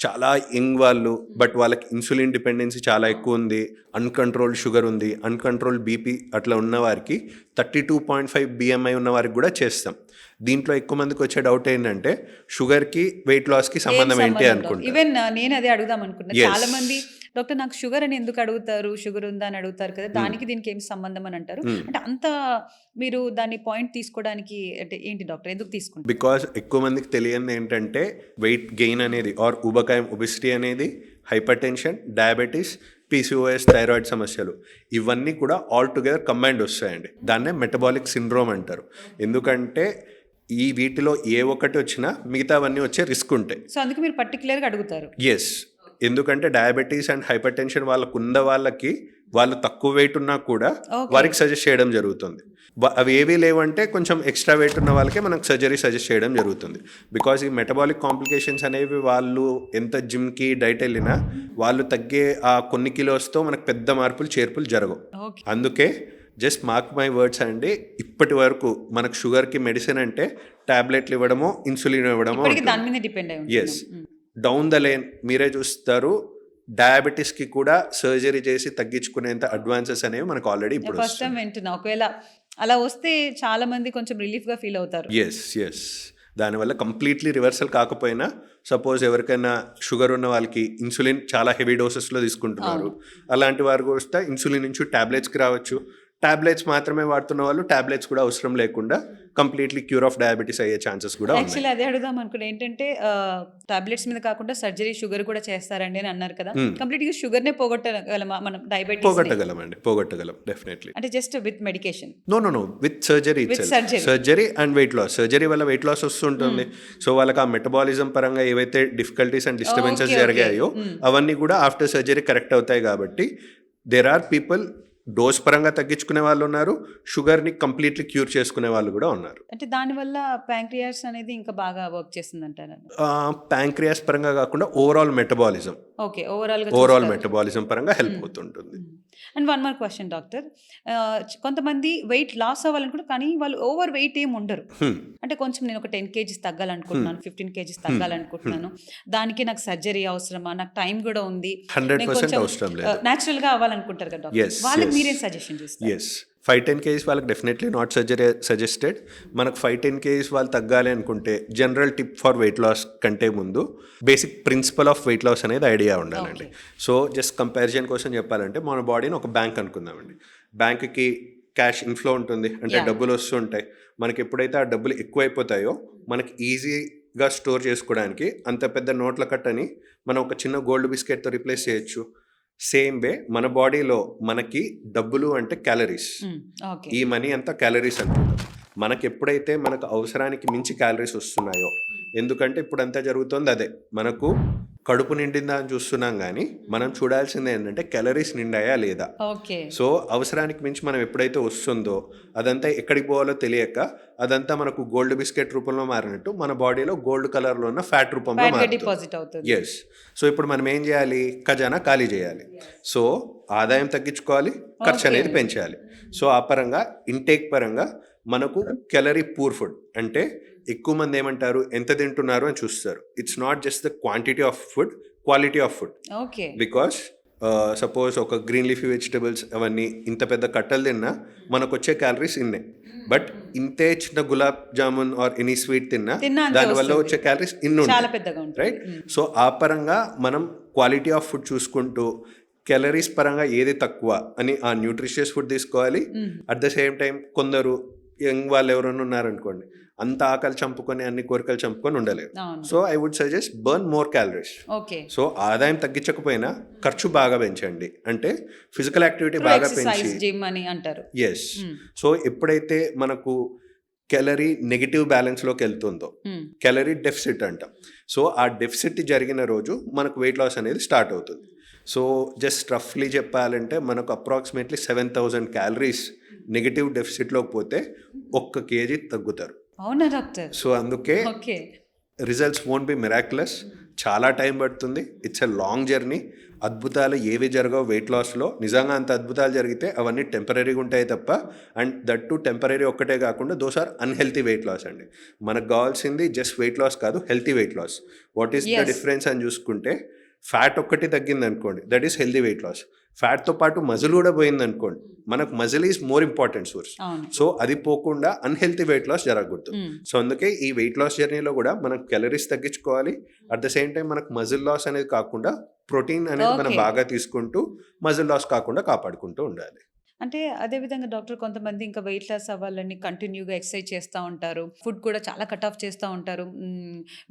చాలా యంగ్ వాళ్ళు బట్ వాళ్ళకి ఇన్సులిన్ డిపెండెన్సీ చాలా ఎక్కువ ఉంది, అన్కంట్రోల్డ్ షుగర్ ఉంది, అన్కంట్రోల్డ్ బీపీ అట్లా ఉన్న వారికి 32.5 బిఎంఐ ఉన్న వారికి కూడా చేస్తాం. దీంట్లో ఎక్కువ మందికి వచ్చే డౌట్ ఏంటంటే షుగర్కి వెయిట్ లాస్కి సంబంధం ఏంటి అనుకుంటారు. ఈవెన్ నేను అదే అడుగుదాం అనుకున్నా. Yes. చాలా మంది డాక్టర్ నాకు షుగర్ అని ఎందుకు అడుగుతారు, షుగర్ ఉందా అని అడుగుతారు కదా, దానికి దీనికి ఏం సంబంధం అని అంటారు. అంటే అంత మీరు దాన్ని పాయింట్ తీసుకోవడానికి అంటే ఏంటి డాక్టర్, ఎందుకు తీసుకుంటారు? బికాజ్ ఎక్కువ మందికి తెలియనిది ఏంటంటే వెయిట్ గెయిన్ అనేది ఆర్ ఉబకాయం ఒబిసిటీ అనేది hyper tension, diabetes, PCOS, thyroid సమస్యలు ఇవన్నీ కూడా ఆల్ టుగెదర్ కంబైన్డ్ వస్తాయండి. దాన్నే మెటబాలిక్ సిండ్రోమ్ అంటారు. ఎందుకంటే ఈ వీటిలో ఏ ఒక్కటి వచ్చినా మిగతావన్నీ వచ్చే రిస్క్ ఉంటాయి. సో అందుకే మీరు పర్టికులర్గా అడుగుతారు. ఎస్, ఎందుకంటే డయాబెటీస్ అండ్ హైపర్ టెన్షన్ వాళ్ళకు ఉన్న వాళ్ళకి వాళ్ళు తక్కువ వెయిట్ ఉన్నా కూడా Okay. వారికి సజెస్ట్ చేయడం జరుగుతుంది. అవి ఏవీ లేవంటే కొంచెం ఎక్స్ట్రా వెయిట్ ఉన్న వాళ్ళకే మనకు సర్జరీ సజెస్ట్ చేయడం జరుగుతుంది. బికాజ్ ఈ మెటబాలిక్ కాంప్లికేషన్స్ అనేవి వాళ్ళు ఎంత జిమ్కి డైట్ వెళ్ళినా వాళ్ళు తగ్గే ఆ కొన్ని కిలోస్తో మనకు పెద్ద మార్పులు చేర్పులు జరగవు. ఓకే. అందుకే జస్ట్ మార్క్ మై వర్డ్స్ అండి, ఇప్పటి వరకు మనకు షుగర్కి మెడిసిన్ అంటే టాబ్లెట్లు ఇవ్వడమో ఇన్సులిన్ ఇవ్వడమో ఇప్పటికి దాని మీద డిపెండ్ అయి ఎస్. డౌన్ ద లైన్ మీరే చూస్తారు డయాబెటీస్కి కూడా సర్జరీ చేసి తగ్గించుకునేంత అడ్వాన్సెస్ అనేవి మనకు ఆల్రెడీ ఇప్పుడు ఫస్ట్ టైం వింటున్నా. ఒకవేళ అలా వస్తే చాలా మంది కొంచెం రిలీఫ్గా ఫీల్ అవుతారు. ఎస్ దానివల్ల కంప్లీట్లీ రివర్సల్ కాకపోయినా సపోజ్ ఎవరికైనా షుగర్ ఉన్న వాళ్ళకి ఇన్సులిన్ చాలా హెవీ డోసెస్లో తీసుకుంటున్నారు, అలాంటి వారు వస్తే ఇన్సులిన్ నుంచి ట్యాబ్లెట్స్కి రావచ్చు. ట్యాబ్లెట్స్ మాత్రమే వాడుతున్న వాళ్ళు ట్యాబ్లెట్స్ కూడా అవసరం లేకుండా కంప్లీట్లీ క్యూర్ ఆఫ్ డయాబెటీస్ అయ్యే ఛాన్సెస్ కూడా ఉన్నాయి. యాక్చువల్లీ అదే అడుగుదాం అనుకున్నా, ఏంటంటే టాబ్లెట్స్ మీద కాకుండా సర్జరీ షుగర్ కూడా చేస్తారండి అని అన్నారు కదా, కంప్లీట్గా షుగర్నే పోగొట్టగలమా మనం, డయాబెటీస్ పోగొట్టగలం డెఫినెట్లీ. అంటే just with medication? No with surgery surgery and weight loss. Surgery వల్ల వెయిట్ లాస్ వస్తుంటుంది. సో వాళ్ళకి ఆ మెటబాలిజం పరంగా ఏవైతే డిఫికల్టీస్ అండ్ డిస్టర్బెన్సెస్ జరిగాయో అవన్నీ కూడా ఆఫ్టర్ సర్జరీ కరెక్ట్ అవుతాయి. కాబట్టి దేర్ ఆర్ పీపుల్ డోస్ పరంగా తగ్గించుకునే వాళ్ళు ఉన్నారు, షుగర్ని కంప్లీట్లీ క్యూర్ చేసుకునే వాళ్ళు కూడా ఉన్నారు. అంటే దానివల్ల ప్యాంక్రియాస్ అనేది ఇంకా బాగా వర్క్ చేస్తుంది అంటారు? ప్యాంక్రియాస్ పరంగా కాకుండా overall metabolism, okay, overall metabolism పరంగా హెల్ప్ అవుతుంటుంది. And one more question doctor, కొంతమంది వెయిట్ లాస్ అవ్వాలనుకుంటారు కానీ వాళ్ళు ఓవర్ వెయిట్ ఏమి ఉండరు. అంటే కొంచెం నేను ఒక 10 kgs తగ్గాలనుకుంటున్నాను, 15 kgs తగ్గాలనుకుంటున్నాను, దానికి నాకు సర్జరీ అవసరమా, నాకు టైం కూడా ఉంది, 100% అవసరం లేదు, న్యాచురల్ గా అవ్వాలనుకుంటారు కదా డాక్టర్, వాళ్ళకి మీరేం సజెషన్ చేస్తారు? ఎస్, 5-10 kgs వాళ్ళకి డెఫినెట్లీ నాట్ సర్జరీ సజెస్టెడ్. మనకు 5-10 kgs వాళ్ళు తగ్గాలి అనుకుంటే general tip for weight loss కంటే ముందు basic principle of weight loss అనేది ఐడియా ఉండాలండి. సో జస్ట్ కంపారిజన్ కోసం చెప్పాలంటే మన బాడీని ఒక బ్యాంక్ అనుకుందామండి. బ్యాంక్కి క్యాష్ ఇన్ఫ్లో ఉంటుంది, అంటే డబ్బులు వస్తుంటాయి. మనకి ఎప్పుడైతే ఆ డబ్బులు ఎక్కువైపోతాయో మనకి ఈజీగా స్టోర్ చేసుకోవడానికి అంత పెద్ద నోట్ల కట్టని మనం ఒక చిన్న గోల్డ్ బిస్కెట్తో రీప్లేస్ చేయొచ్చు. సేమ్ వే మన బాడీలో మనకి డబ్బులు అంటే క్యాలరీస్, ఈ మనీ అంతా క్యాలరీస్ అనుకుంటాం. మనకి ఎప్పుడైతే మనకు అవసరానికి మించి క్యాలరీస్ వస్తున్నాయో, ఎందుకంటే ఇప్పుడు అంతా జరుగుతుంది అదే, మనకు కడుపు నిండిందా అని చూస్తున్నాం కానీ మనం చూడాల్సింది ఏంటంటే క్యాలరీస్ నిండాయా లేదా. సో అవసరానికి మించి మనం ఎప్పుడైతే వస్తుందో అదంతా ఎక్కడికి పోవాలో తెలియక అదంతా మనకు గోల్డ్ బిస్కెట్ రూపంలో మారినట్టు మన బాడీలో గోల్డ్ కలర్లో ఉన్న ఫ్యాట్ రూపంలో మారుతుంది. ఎస్. సో ఇప్పుడు మనం ఏం చేయాలి, ఖజానా ఖాళీ చేయాలి. సో ఆదాయం తగ్గించుకోవాలి, ఖర్చు అనేది పెంచాలి. సో ఆ పరంగా ఇంటేక్ పరంగా మనకు క్యాలరీ పూర్ ఫుడ్ అంటే ఎక్కువ మంది ఏమంటారు ఎంత తింటున్నారు అని చూస్తారు. It's not just the quantity of food, quality of food. Because suppose ఒక గ్రీన్ లీఫీ వెజిటబుల్స్ అవన్నీ ఇంత పెద్ద కట్టలు తిన్నా మనకు వచ్చే క్యాలరీస్ ఇన్నే. బట్ ఇంతే చిన్న gulab jamun or any sweet తిన్నా దానివల్ల వచ్చే క్యాలరీస్ ఇన్ని ఉంటాయి, రైట్? సో ఆ పరంగా మనం క్వాలిటీ ఆఫ్ ఫుడ్ చూసుకుంటూ క్యాలరీస్ పరంగా ఏది తక్కువ అని ఆ న్యూట్రిషియస్ ఫుడ్ తీసుకోవాలి. అట్ ద సేమ్ టైం కొందరు యంగ్ వాళ్ళు ఎవరైనా ఉన్నారనుకోండి, అంత ఆకలి చంపుకొని అన్ని కోరికలు చంపుకొని ఉండలేరు. So I would suggest burn more calories. So ఆదాయం తగ్గించకపోయినా ఖర్చు బాగా పెంచండి, అంటే ఫిజికల్ యాక్టివిటీ బాగా పెంచి. ఎస్. సో ఎప్పుడైతే మనకు క్యాలరీ నెగిటివ్ బ్యాలెన్స్లోకి వెళ్తుందో క్యాలరీ డెఫిసిట్ అంటాం. సో ఆ డెఫిసిట్ జరిగిన రోజు మనకు వెయిట్ లాస్ అనేది స్టార్ట్ అవుతుంది. సో జస్ట్ రఫ్లీ చెప్పాలంటే మనకు అప్రాక్సిమేట్లీ 7,000 క్యాలరీస్ నెగిటివ్ డెఫిసిట్లోకి పోతే 1 kg తగ్గుతారు. అవునా డాక్టర్? సో అందుకే రిజల్ట్స్ వోంట్ బి మిరాక్యులస్, చాలా టైం పడుతుంది. It's a long journey. అద్భుతాలు ఏవి జరగవు వెయిట్ లాస్లో. నిజంగా అంత అద్భుతాలు జరిగితే అవన్నీ టెంపరీగా ఉంటాయి తప్ప, అండ్ దట్ టు టెంపరీ ఒక్కటే కాకుండా those are unhealthy weight loss అండి. మనకు కావాల్సింది జస్ట్ వెయిట్ లాస్ కాదు, healthy weight loss. What is the difference అని చూసుకుంటే ఫ్యాట్ ఒక్కటి తగ్గింది అనుకోండి, that is healthy weight loss. ఫ్యాట్తో పాటు మజిల్ కూడా పోయింది అనుకోండి, మనకు muscle is more important source. అవును. సో అది పోకుండా అన్హెల్తీ వెయిట్ లాస్ జరగకూడదు. హ్మ్. సో అందుకే ఈ వెయిట్ లాస్ జర్నీలో కూడా మనం క్యాలరీస్ తగ్గించుకోవాలి. అట్ ద సేమ్ టైం మనకు మజిల్ లాస్ అనేది కాకుండా ప్రోటీన్ అనేది మనం ఓకే. బాగా తీసుకుంటూ మజిల్ లాస్ కాకుండా కాపాడుకుంటూ ఉండాలి. అంటే అదే విధంగా డాక్టర్ కొంతమంది ఇంకా వెయిట్ లాస్ అవ్వాలని కంటిన్యూగా ఎక్సర్సైజ్ చేస్తూ ఉంటారు. ఫుడ్ కూడా చాలా కట్ ఆఫ్ చేస్తూ ఉంటారు.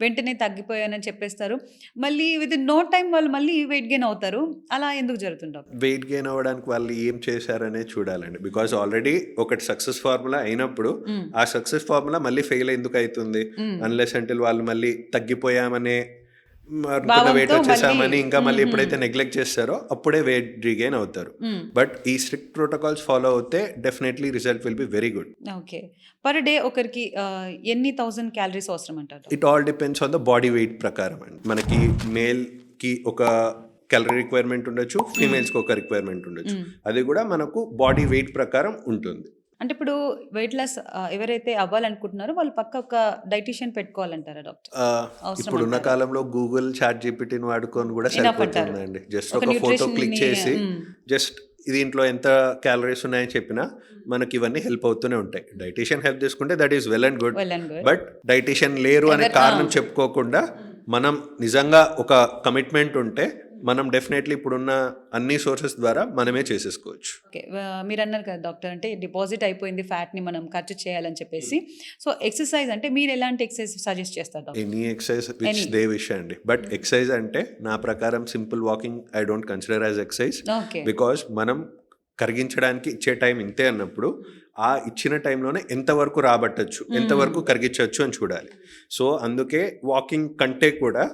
వెంటనే తగ్గిపోయానని చెప్పేస్తారు. మళ్ళీ విదిన్ నో టైమ్ వాళ్ళు మళ్ళీ వెయిట్ గెయిన్ అవుతారు. అలా ఎందుకు జరుగుతుంది డాక్టర్? వెయిట్ గెయిన్ అవ్వడానికి వాళ్ళు ఏం చేశారనేది చూడాలండి. బికాజ్ ఆల్రెడీ ఒకటి సక్సెస్ ఫార్ములా అయినప్పుడు హ్మ్. ఆ సక్సెస్ ఫార్ములా మళ్ళీ ఫెయిల్ ఎందుకు అవుతుంది? హ్మ్. అన్లెస్ అంటిల్ వాళ్ళు మళ్ళీ తగ్గిపోయామనే అనుకున్న భావంతో వెయిట్ వచ్చేసామని మళ్ళీ ఇంకా మళ్ళీ హుహు. ఎప్పుడైతే నెగ్లెక్ట్ చేస్తారో అప్పుడే వెయిట్ రీగెయిన్ అవుతారు. హ్మ్. బట్ ఈ స్ట్రిక్ట్ ప్రోటోకాల్స్ ఫాలో అవుతే definitely result will be very good. Okay. Per day ఒకరికి ఎన్ని 1000 క్యాలరీస్ అవసరం అంటారు doctor? It all depends on the body weight ప్రకారం అండి. మనకి మేల్కి ఒక క్యాలరీ రిక్వైర్మెంట్ ఉండొచ్చు, హ్మ్. ఫీమేల్స్కి ఒక రిక్వైర్మెంట్ ఉండొచ్చు. హ్మ్. అది కూడా మనకు బాడీ వెయిట్ ప్రకారం ఉంటుంది. అంటే ఇప్పుడు వెయిట్ లాస్ ఎవరైతే అవ్వాలనుకుంటున్నారో వాళ్ళు పక్క ఒక డైటీషియన్ పెట్టుకోవాలంటారా డాక్టర్? అవసరం ఇప్పుడున్న అంటారా? కాలంలో గూగుల్ చాట్ జీపీటీని వాడుకొని కూడా ఇనఫ్ అంటారు. సరిపోతుందండి. జస్ట్ ఒక ఒక ఫోటో న్యూట్రిషన్ క్లిక్ ని చేసి జస్ట్ దీంట్లో ఎంత క్యాలరీస్ ఉన్నాయని చెప్పినా మనకి ఇవన్నీ హెల్ప్ అవుతూనే ఉంటాయి. డైటీషియన్ హెల్ప్ చేసుకుంటే that is well and good. Well and good. But dietitian లేరు అనే ఎవరు కారణం చెప్పుకోకుండా మనం నిజంగా ఒక కమిట్మెంట్ ఉంటే మనం డెఫినెట్లీ ఇప్పుడున్న అన్ని సోర్సెస్ ద్వారా మనమే చేసేసుకోవచ్చు. ఓకే. మీరు అన్నారు కదా డాక్టర్, అంటే డిపాజిట్ అయిపోయింది ఫ్యాట్ని మనం ఖర్చు చేయాలని చెప్పేసి. సో ఎక్సర్సైజ్ అంటే మీరు ఎలాంటి ఎక్సర్సైజ్ సజెస్ట్ చేస్తారు doctor? Any exercise which any. They wish అండి. బట్ ఎక్సర్సైజ్ అంటే నా ప్రకారం simple walking I don't consider as exercise. Okay. Because మనం కరిగించడానికి ఇచ్చే టైం ఇంతే అన్నప్పుడు ఆ ఇచ్చిన టైంలోనే ఎంతవరకు రాబట్టచ్చు, ఎంతవరకు కరిగించవచ్చు అని చూడాలి. సో అందుకే వాకింగ్ కంటే కూడా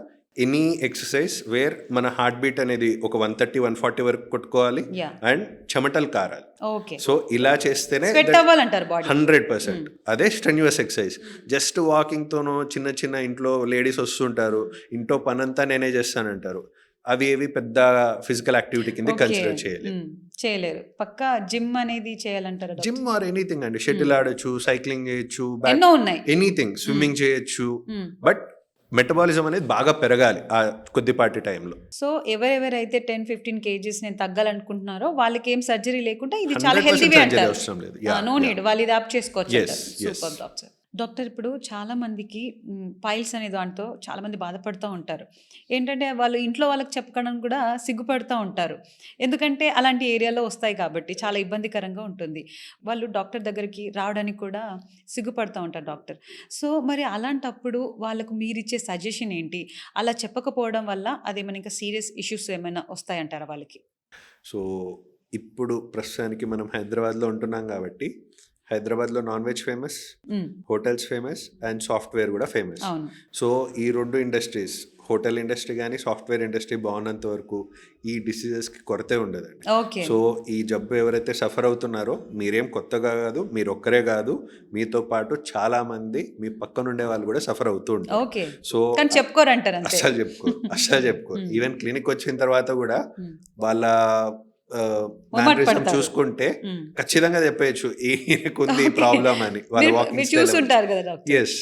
ఎనీ ఎక్సర్సైజ్ వేర్ మన హార్ట్ బీట్ అనేది ఒక 130-140 వరకు కొట్టుకోవాలి యా. అండ్ చెమటలు కారాలి. ఓకే. సో ఇలా చేస్తేనే స్వెట్ అవ్వాలంటారు బాడీ. 100% అదే స్ట్రెన్యూయస్ ఎక్సర్సైజ్. జస్ట్ వాకింగ్తోనో చిన్న చిన్న ఇంట్లో లేడీస్ వస్తుంటారు, ఇంట్లో పనంతా నేనే చేస్తానంటారు. అవి ఏవి పెద్ద ఫిజికల్ యాక్టివిటీ కింద ఓకే. కన్సిడర్ చేయలేదు. చేయలేరు. పక్కా జిమ్ అనేది చేయాలంటారా డాక్టర్? జిమ్ ఆర్ ఎనీథింగ్ అండి. షటిల్ ఆడొచ్చు, సైక్లింగ్ చేయొచ్చు, ఎన్నో ఉన్నాయి. ఎనీథింగ్, స్విమ్మింగ్ చేయొచ్చు. మ్మ్. బట్ మెటబాలిజం అనేది బాగా పెరగాలి ఆ కొద్దిపాటి టైంలో. సో ఎవరెవరైతే 10-15 కేజీస్ నేను తగ్గాలనుకుంటున్నారో వాళ్ళకి ఏం సర్జరీ లేకుండా ఇది చాలా హెల్తీవే 100% సర్జరీ అంటారు. అవసరం లేదు. నో నీడ్, వాళ్ళు ఇది యాప్ చేసుకోవచ్చు Yes, అంటారు. yes. Super doctor. డాక్టర్, ఇప్పుడు చాలా మందికి పైల్స్ అనే దాంతో చాలా మంది బాధపడుతూ ఉంటారు. ఏంటంటే వాళ్ళు ఇంట్లో వాళ్ళకి చెప్పడం కూడా సిగ్గుపడుతూ ఉంటారు. ఎందుకంటే అలాంటి ఏరియాలో వస్తాయి కాబట్టి చాలా ఇబ్బందికరంగా ఉంటుంది. వాళ్ళు డాక్టర్ దగ్గరికి రావడానికి కూడా సిగ్గుపడుతూ ఉంటారు డాక్టర్. సో మరి అలాంటప్పుడు వాళ్ళకు మీరిచ్చే సజెషన్ ఏంటి? అలా చెప్పకపోవడం వల్ల అదేమైనా ఇంకా సీరియస్ ఇష్యూస్ ఏమైనా వస్తాయంటారా వాళ్ళకి? సో ఇప్పుడు ప్రస్తుతానికి మనం హైదరాబాద్లో ఉంటున్నాం కాబట్టి హైదరాబాద్లో non veg famous, hotels famous and software కూడా ఫేమస్. అవును. సో ఈ రెండు ఇండస్ట్రీస్, హోటల్ ఇండస్ట్రీ కానీ సాఫ్ట్వేర్ ఇండస్ట్రీ బాగున్నంత వరకు ఈ డిసీజెస్కి కొరతే ఉండదండి. ఓకే. సో ఈ జబ్బు ఎవరైతే సఫర్ అవుతున్నారో మీరేం కొత్తగా కాదు, మీరు ఒక్కరే కాదు, మీతో పాటు చాలా మంది మీ పక్కన ఉండే వాళ్ళు కూడా సఫర్ అవుతూ ఉంటారు. ఓకే. సో కానీ చెప్పుకోరంటారు అంతే. అస్సలు చెప్పుకోరు. ఈవెన్ క్లినిక్ వచ్చిన తర్వాత కూడా మ్మ్. వాళ్ళ మొహమాట మేనరిజం పడతారు. చూసుకుంటే మ్మ్. ఖచ్చితంగా చెప్పేయచ్చు ఈయనకుంది Okay. ప్రాబ్లం అని. వాళ్ళ మీరు వాకింగ్ చూసుంటారు కదా డాక్టర్. ఎస్,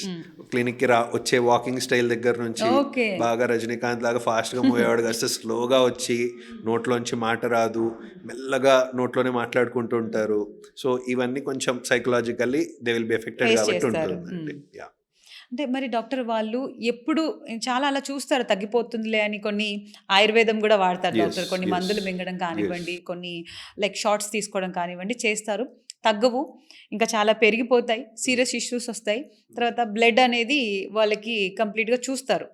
క్లినిక్ కి వచ్చే వాకింగ్ స్టైల్ దగ్గర నుంచి ఓకే. బాగా రజనీకాంత్ లాగా ఫాస్ట్ గా మూవ్ అయ్యేవాడు కాస్త స్లోగా వచ్చి నోట్లోంచి మాట రాదు, మెల్లగా నోట్లోనే మాట్లాడుకుంటూ ఉంటారు. సో ఇవన్నీ కొంచెం psychologically they will be affected Face కాబట్టి చేస్తారు. ఉంటుందండి. యా. అంటే మరి డాక్టర్ వాళ్ళు ఎప్పుడు చాలా అలా చూస్తారు తగ్గిపోతుందిలే అని కొన్ని ఆయుర్వేదం కూడా వాడతారు Yes, డాక్టర్. కొన్ని yes, మందులు మింగడం కానివ్వండి, కొన్ని లైక్ షార్ట్స్ తీసుకోవడం కానివ్వండి చేస్తారు, తగ్గవు, ఇంకా చాలా పెరిగిపోతాయి, సీరియస్ ఇష్యూస్ వస్తాయి. తర్వాత బ్లడ్ అనేది వాళ్ళకి కంప్లీట్గా చూస్తారు.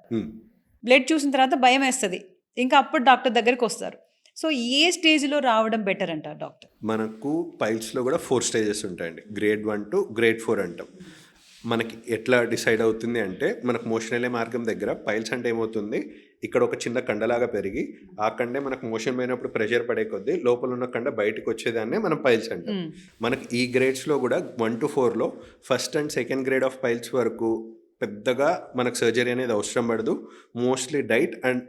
బ్లడ్ చూసిన తర్వాత భయం వేస్తుంది, ఇంకా అప్పుడు డాక్టర్ దగ్గరికి వస్తారు. సో ఏ స్టేజ్లో రావడం బెటర్ అంటారు డాక్టర్? మనకు పైల్స్లో కూడా 4 స్టేజెస్ ఉంటాయండి. గ్రేడ్ 1 to గ్రేడ్ 4 అంటాం. మనకి ఎట్లా డిసైడ్ అవుతుంది అంటే మనకు మోషన్ వెళ్ళే మార్గం దగ్గర పైల్స్ అంటే ఏమవుతుంది, ఇక్కడ ఒక చిన్న కండలాగా పెరిగి ఆ కండే మనకు మోషన్ పోయినప్పుడు ప్రెషర్ పడే కొద్దీ లోపల ఉన్న కండ బయటకు వచ్చేదాన్నే మనం పైల్స్ అంటాం. మనకి ఈ గ్రేడ్స్లో కూడా 1 to 4లో first and second grade of piles వరకు పెద్దగా మనకు సర్జరీ అనేది అవసరం పడదు. మోస్ట్లీ డైట్ అండ్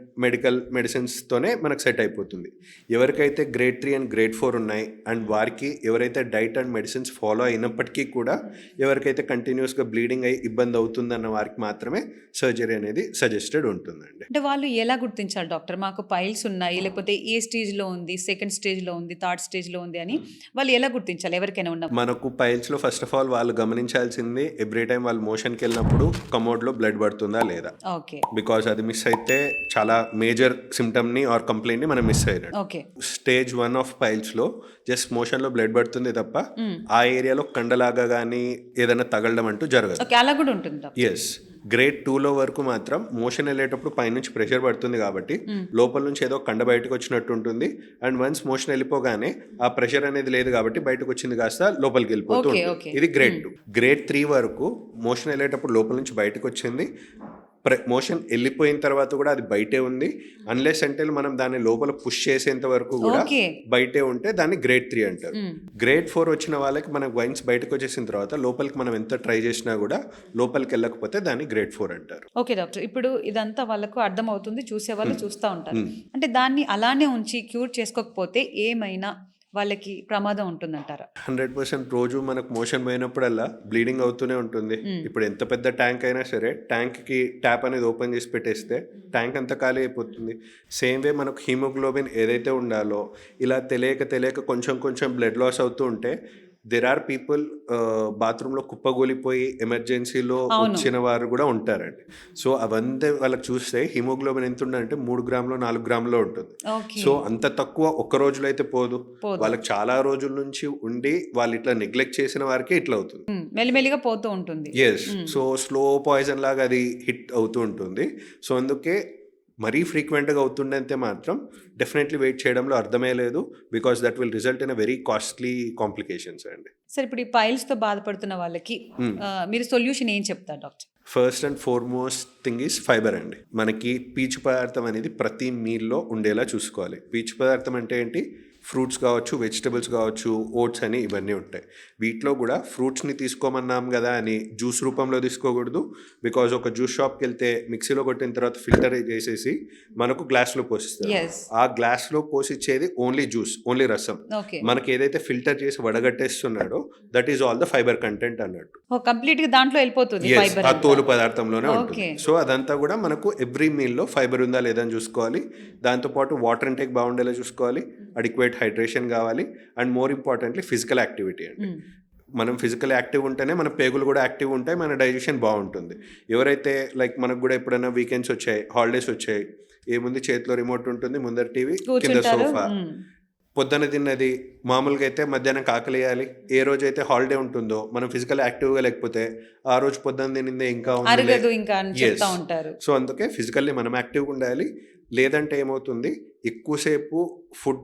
మెడిసిన్స్తోనే మనకు సెట్ అయిపోతుంది. ఎవరికైతే గ్రేడ్ 3 అండ్ గ్రేడ్ 4 ఉన్నాయి అండ్ వారికి ఎవరైతే డైట్ అండ్ మెడిసిన్స్ ఫాలో అయినప్పటికీ కూడా ఎవరికైతే కంటిన్యూస్గా బ్లీడింగ్ అయ్యి ఇబ్బంది అవుతుందన్న వారికి మాత్రమే సర్జరీ అనేది సజెస్టెడ్ ఉంటుందండి. అంటే వాళ్ళు ఎలా గుర్తించాలి డాక్టర్? మాకు పైల్స్ ఉన్నాయి, లేకపోతే ఏ స్టేజ్లో ఉంది, సెకండ్ స్టేజ్లో ఉంది, థర్డ్ స్టేజ్లో ఉంది అని వాళ్ళు ఎలా గుర్తించాలి ఎవరికైనా ఉన్న? మనకు పైల్స్లో ఫస్ట్ ఆఫ్ ఆల్ వాళ్ళు గమనించాల్సింది ఎవ్రీ టైం వాళ్ళు మోషన్కి వెళ్ళినప్పుడు కమోడ్లో బ్లడ్ పడుతుందా లేదా. ఓకే. బికాజ్ అది మిస్ అయితే చాలా మేజర్ సిమ్టమ్ని ఆర్ కంప్లైంట్ని మనం మిస్ అయినట్టు. ఓకే. స్టేజ్ 1 ఆఫ్ పైల్స్లో జస్ట్ మోషన్లో బ్లడ్ పడుతుంది తప్ప ఆ ఏరియాలో కండలాగా కానీ ఏదైనా తగలడం అంటూ జరగదు. ఓకే, అలా కూడా ఉంటుంది డాక్టర్. ఎస్. గ్రేడ్ 2లో వరకు మాత్రం మోషన్ వెళ్ళేటప్పుడు పైనుంచి ప్రెషర్ పడుతుంది కాబట్టి లోపల నుంచి ఏదో కండ బయటకు వచ్చినట్టు ఉంటుంది. అండ్ వన్స్ మోషన్ వెళ్ళిపోగానే ఆ ప్రెషర్ అనేది లేదు కాబట్టి బయటకు వచ్చింది కాస్త లోపలికి వెళ్ళిపోతూ ఓకే, ఉంటుంది. ఓకే. ఇది గ్రేడ్ 2. గ్రేడ్ 3 వరకు మోషన్ వెళ్ళేటప్పుడు లోపల నుంచి బయటకు వచ్చింది, మోషన్ వెళ్ళిపోయిన తర్వాత కూడా అది బయటే ఉంది. అన్లెస్ అంటే మనం దాన్ని లోపల పుష్ చేసేంత వరకు కూడా ఓకే. బయటే ఉంటే దాన్ని గ్రేడ్ 3 అంటారు. గ్రేడ్ 4 వచ్చిన వాళ్ళకి మనకు వైన్స్ బయటకు వచ్చేసిన తర్వాత లోపలికి మనం ఎంత ట్రై చేసినా కూడా లోపలికి వెళ్ళకపోతే దాన్ని గ్రేడ్ 4 అంటారు. ఓకే డాక్టర్, ఇప్పుడు ఇదంతా వాళ్ళకు అర్థం అవుతుంది, చూసే వాళ్ళు చూస్తూ ఉంటారు. అంటే దాన్ని అలానే ఉంచి క్యూర్ చేసుకోకపోతే ఏమైనా వాళ్ళకి ప్రమాదం ఉంటుందంటారా? 100% రోజు మనకు మోషన్ పోయినప్పుడల్లా బ్లీడింగ్ అవుతూనే ఉంటుంది. ఇప్పుడు ఎంత పెద్ద ట్యాంక్ అయినా సరే ట్యాంక్కి ట్యాప్ అనేది ఓపెన్ చేసి పెట్టేస్తే ట్యాంక్ అంతా ఖాళీ అయిపోతుంది. సేమ్ వే మనకు హీమోగ్లోబిన్ ఏదైతే ఉండాలో ఇలా తెలియక కొంచెం కొంచెం బ్లడ్ లాస్ అవుతూ ఉంటే దెర్ ఆర్ పీపుల్ బాత్రూంలో కుప్పగూలిపోయి ఎమర్జెన్సీలో వచ్చిన వారు కూడా ఉంటారండి. సో అవంతా వాళ్ళకి చూస్తే హిమోగ్లోబిన్ ఎంత ఉండంటే 3 గ్రాములు 4 గ్రాములో ఉంటుంది. సో అంత తక్కువ ఒక్క రోజులో అయితే పోదు. వాళ్ళకి చాలా రోజుల నుంచి ఉండి వాళ్ళు ఇట్లా నెగ్లెక్ట్ చేసిన వారికి ఇట్లా అవుతుంది, మెల్లిమెల్లిగా పోతూ ఉంటుంది. ఎస్. సో స్లో పాయిజన్ లాగా అది హిట్ అవుతూ ఉంటుంది. సో అందుకే మరీ ఫ్రీక్వెంట్గా అవుతుందంటే మాత్రం డెఫినెట్లీ వెయిట్ చేయడంలో అర్థమే లేదు. Because that will result in a very costly complications అండి. సార్, ఇప్పుడు ఈ పైల్స్తో బాధపడుతున్న వాళ్ళకి మీరు సొల్యూషన్ ఏం చెప్తారు doctor? First and foremost thing is fibre అండి. మనకి పీచు పదార్థం అనేది ప్రతి మీల్లో ఉండేలా చూసుకోవాలి. పీచు పదార్థం అంటే ఏంటి? ఫ్రూట్స్ కావచ్చు, వెజిటబుల్స్ కావచ్చు, ఓట్స్ అని ఇవన్నీ ఉంటాయి. వీటిలో కూడా ఫ్రూట్స్ని తీసుకోమన్నాం కదా అని జ్యూస్ రూపంలో తీసుకోకూడదు. బికాజ్ ఒక జ్యూస్ షాప్కి వెళ్తే మిక్సీలో కొట్టిన తర్వాత ఫిల్టర్ చేసేసి మనకు గ్లాస్లో పోసిస్తారు. ఆ గ్లాస్లో పోసిచ్చేది ఓన్లీ జ్యూస్, ఓన్లీ రసం. మనకి ఏదైతే ఫిల్టర్ చేసి వడగట్టేస్తున్నాడో that is all the fibre content అన్నట్టు. కంప్లీట్ గా దాంట్లో వెళ్ళిపోతుంది, ఆ తోలు పదార్థంలోనే ఉంటుంది. సో అదంతా కూడా మనకు ఎవ్రీ మీల్లో ఫైబర్ ఉందా లేదా అని చూసుకోవాలి. దాంతోపాటు వాటర్ ఇంటేక్ బాగుండేలా చూసుకోవాలి, అడిక్వేట్ హైడ్రేషన్ కావాలి, and more importantly physical activity అండి. మనం ఫిజికల్ యాక్టివ్ ఉంటేనే మన పేగులు కూడా యాక్టివ్ ఉంటాయి, మన డైజెషన్ బాగుంటుంది. ఎవరైతే లైక్ మనకు కూడా ఎప్పుడైనా వీకెండ్స్ వచ్చాయి, హాలిడేస్ వచ్చాయి, ఏముంది చేతిలో రిమోట్ ఉంటుంది, ముందర టీవీ, కింద సోఫా, పొద్దున తిన్నది మామూలుగా అయితే మధ్యాహ్నం కాకలేయాలి. ఏ రోజు అయితే హాలిడే ఉంటుందో మనం ఫిజికల్ యాక్టివ్గా లేకపోతే ఆ రోజు పొద్దున తినిందే ఇంకా ఉంటారు. సో అందుకే ఫిజికల్లీ మనం యాక్టివ్గా ఉండాలి. లేదంటే ఏమవుతుంది, ఎక్కువసేపు ఫుడ్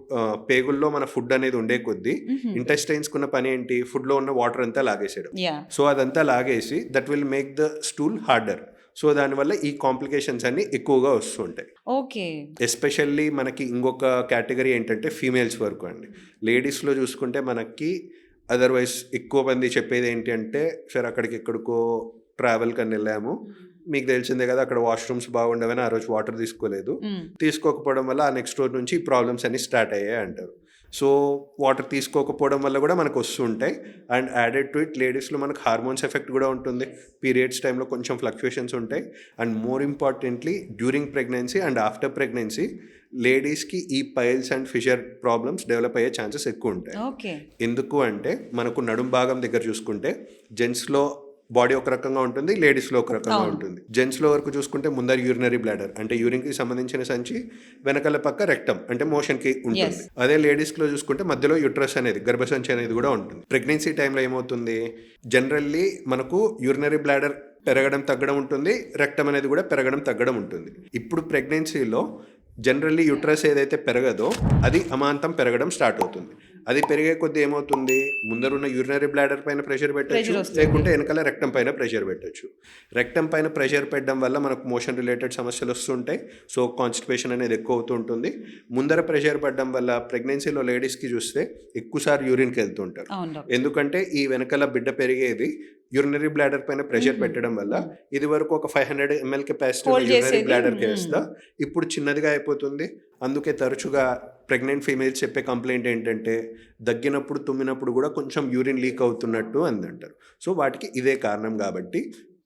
పేగుల్లో మన ఫుడ్ అనేది ఉండే కొద్దీ ఇంటెస్టైన్స్ కున్న పని ఏంటి, ఫుడ్లో ఉన్న వాటర్ అంతా లాగేసేయడం. సో అదంతా లాగేసి that will make the stool harder. So దానివల్ల ఈ కాంప్లికేషన్స్ అన్ని ఎక్కువగా వస్తుంటాయి. ఓకే. ఎస్పెషల్లీ మనకి ఇంకొక కేటగిరీ ఏంటంటే ఫీమేల్స్ వరకు అండి. లేడీస్లో చూసుకుంటే మనకి అదర్వైజ్ ఎక్కువ మంది చెప్పేది ఏంటి అంటే, సరే అక్కడికి ఎక్కడికో ట్రావెల్ కని వెళ్ళాము, మీకు తెలిసిందే కదా అక్కడ వాష్రూమ్స్ బాగుండవని ఆ రోజు వాటర్ తీసుకోకపోవడం వల్ల ఆ నెక్స్ట్ రోజు నుంచి ఈ ప్రాబ్లమ్స్ అన్ని స్టార్ట్ అయ్యాయి అంటారు. సో వాటర్ తీసుకోకపోవడం వల్ల కూడా మనకు వస్తుంటాయి. అండ్ యాడెడ్ టు ఇట్ లేడీస్లో మనకు హార్మోన్స్ ఎఫెక్ట్ కూడా ఉంటుంది. పీరియడ్స్ టైంలో కొంచెం ఫ్లక్చుయేషన్స్ ఉంటాయి. And more importantly during pregnancy and after pregnancy లేడీస్కి ఈ piles and fissure problems develop అయ్యే ఛాన్సెస్ ఎక్కువ ఉంటాయి. ఎందుకు అంటే మనకు నడుం భాగం దగ్గర చూసుకుంటే జెంట్స్లో బాడీ ఒక రకంగా ఉంటుంది, లేడీస్లో ఒక రకంగా ఉంటుంది. జెంట్స్లో వరకు చూసుకుంటే ముందర యూరినరీ బ్లాడర్ అంటే యూరిన్కి సంబంధించిన సంచి, వెనకాల పక్క రెక్టమ్ అంటే మోషన్కి ఉంటుంది. అదే లేడీస్లో చూసుకుంటే మధ్యలో యుట్రస్ అనేది గర్భసంచి అనేది కూడా ఉంటుంది. ప్రెగ్నెన్సీ టైంలో ఏమవుతుంది, జనరల్లీ మనకు యూరినరీ బ్లాడర్ పెరగడం తగ్గడం ఉంటుంది, రెక్టమ్ అనేది కూడా పెరగడం తగ్గడం ఉంటుంది. ఇప్పుడు ప్రెగ్నెన్సీలో జనరల్లీ యుట్రస్ ఏదైతే పెరగదో అది అమాంతం పెరగడం స్టార్ట్ అవుతుంది. అది పెరిగే కొద్దీ ఏమవుతుంది, ముందరున్న యూరినరీ బ్లాడర్ పైన ప్రెషర్ పెట్టచ్చు, లేకుంటే వెనకాల రెక్టమ్ పైన ప్రెషర్ పెట్టచ్చు. రెక్టమ్ పైన ప్రెషర్ పెట్టడం వల్ల మనకు మోషన్ రిలేటెడ్ సమస్యలు వస్తుంటాయి. సో కాన్స్టిపేషన్ అనేది ఎక్కువ అవుతూ ఉంటుంది. ముందర ప్రెషర్ పడడం వల్ల ప్రెగ్నెన్సీలో లేడీస్కి చూస్తే ఎక్కువసారి యూరిన్కి వెళ్తుంటారు. ఎందుకంటే ఈ వెనకాల బిడ్డ పెరిగేది యూరినరీ బ్లాడర్ పైన ప్రెషర్ పెట్టడం వల్ల ఇది వరకు ఒక 500 ml కెపాసిటీ Hold యూరినరీ చేసేది. బ్లాడర్కి వేస్తా ఇప్పుడు చిన్నదిగా అయిపోతుంది. అందుకే తరచుగా ప్రెగ్నెంట్ ఫీమేల్స్ చెప్పే కంప్లైంట్ ఏంటంటే దగ్గినప్పుడు తుమ్మినప్పుడు కూడా కొంచెం యూరిన్ లీక్ అవుతున్నట్టు అని అంటారు. సో వాటికి ఇదే కారణం. కాబట్టి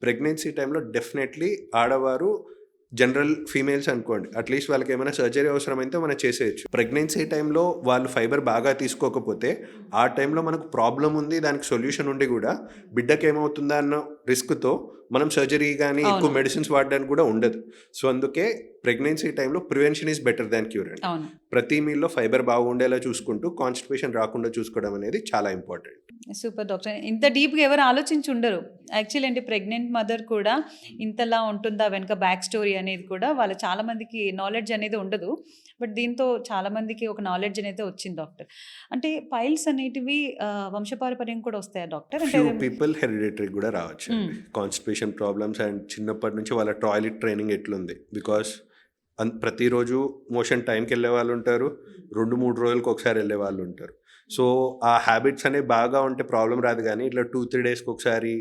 ప్రెగ్నెన్సీ టైంలో డెఫినెట్లీ ఆడవారు జనరల్ ఫీమేల్స్ అనుకోండి అట్లీస్ట్ వాళ్ళకి ఏమైనా సర్జరీ అవసరమైతే మనం చేసేయచ్చు. ప్రెగ్నెన్సీ టైంలో వాళ్ళు ఫైబర్ బాగా తీసుకోకపోతే ఆ టైంలో మనకు ప్రాబ్లం ఉంది, దానికి సొల్యూషన్ ఉండి కూడా బిడ్డకి ఏమవుతుందా అన్న రిస్క్తో మనం సర్జరీ కానీ ఎక్కువ అవును. మెడిసిన్స్ వాడడానికి కూడా ఉండదు. సో అందుకే ప్రెగ్నెన్సీ టైంలో prevention is better than cure అండి. అవును. ప్రతి మీల్లో ఫైబర్ బాగుండేలా చూసుకుంటూ కాన్స్టిపేషన్ రాకుండా చూసుకోవడం అనేది చాలా ఇంపార్టెంట్. Super doctor. ఇంత డీప్గా ఎవరు ఆలోచించి ఉండరు. యాక్చువల్లీ అంటే ప్రెగ్నెంట్ మదర్ కూడా ఇంతలా ఉంటుందా వెనక బ్యాక్ స్టోరీ అనేది కూడా వాళ్ళ చాలా మందికి నాలెడ్జ్ అనేది ఉండదు. బట్ దీంతో చాలా మందికి ఒక నాలెడ్జ్ అనేది వచ్చింది డాక్టర్. అంటే పైల్స్ అనేటివి వంశపారపర్యం కూడా వస్తాయా డాక్టర్? అంటే ఫ్యూ పీపుల్ హెరిడిటరీ కూడా రావచ్చు అండి. కాన్స్టిపేషన్ ప్రాబ్లమ్స్ అండ్ చిన్నప్పటి నుంచి వాళ్ళ టాయిలెట్ ట్రైనింగ్ ఎట్లుంది, బికాస్ ప్రతిరోజు మోషన్ టైంకి వెళ్ళే వాళ్ళు ఉంటారు, 2-3 రోజులకు ఒకసారి వెళ్ళే వాళ్ళు ఉంటారు. సో ఆ హ్యాబిట్స్ అనేవి బాగా ఉంటే ప్రాబ్లం రాదు, కానీ ఇట్లా 2-3 డేస్కి ఒకసారి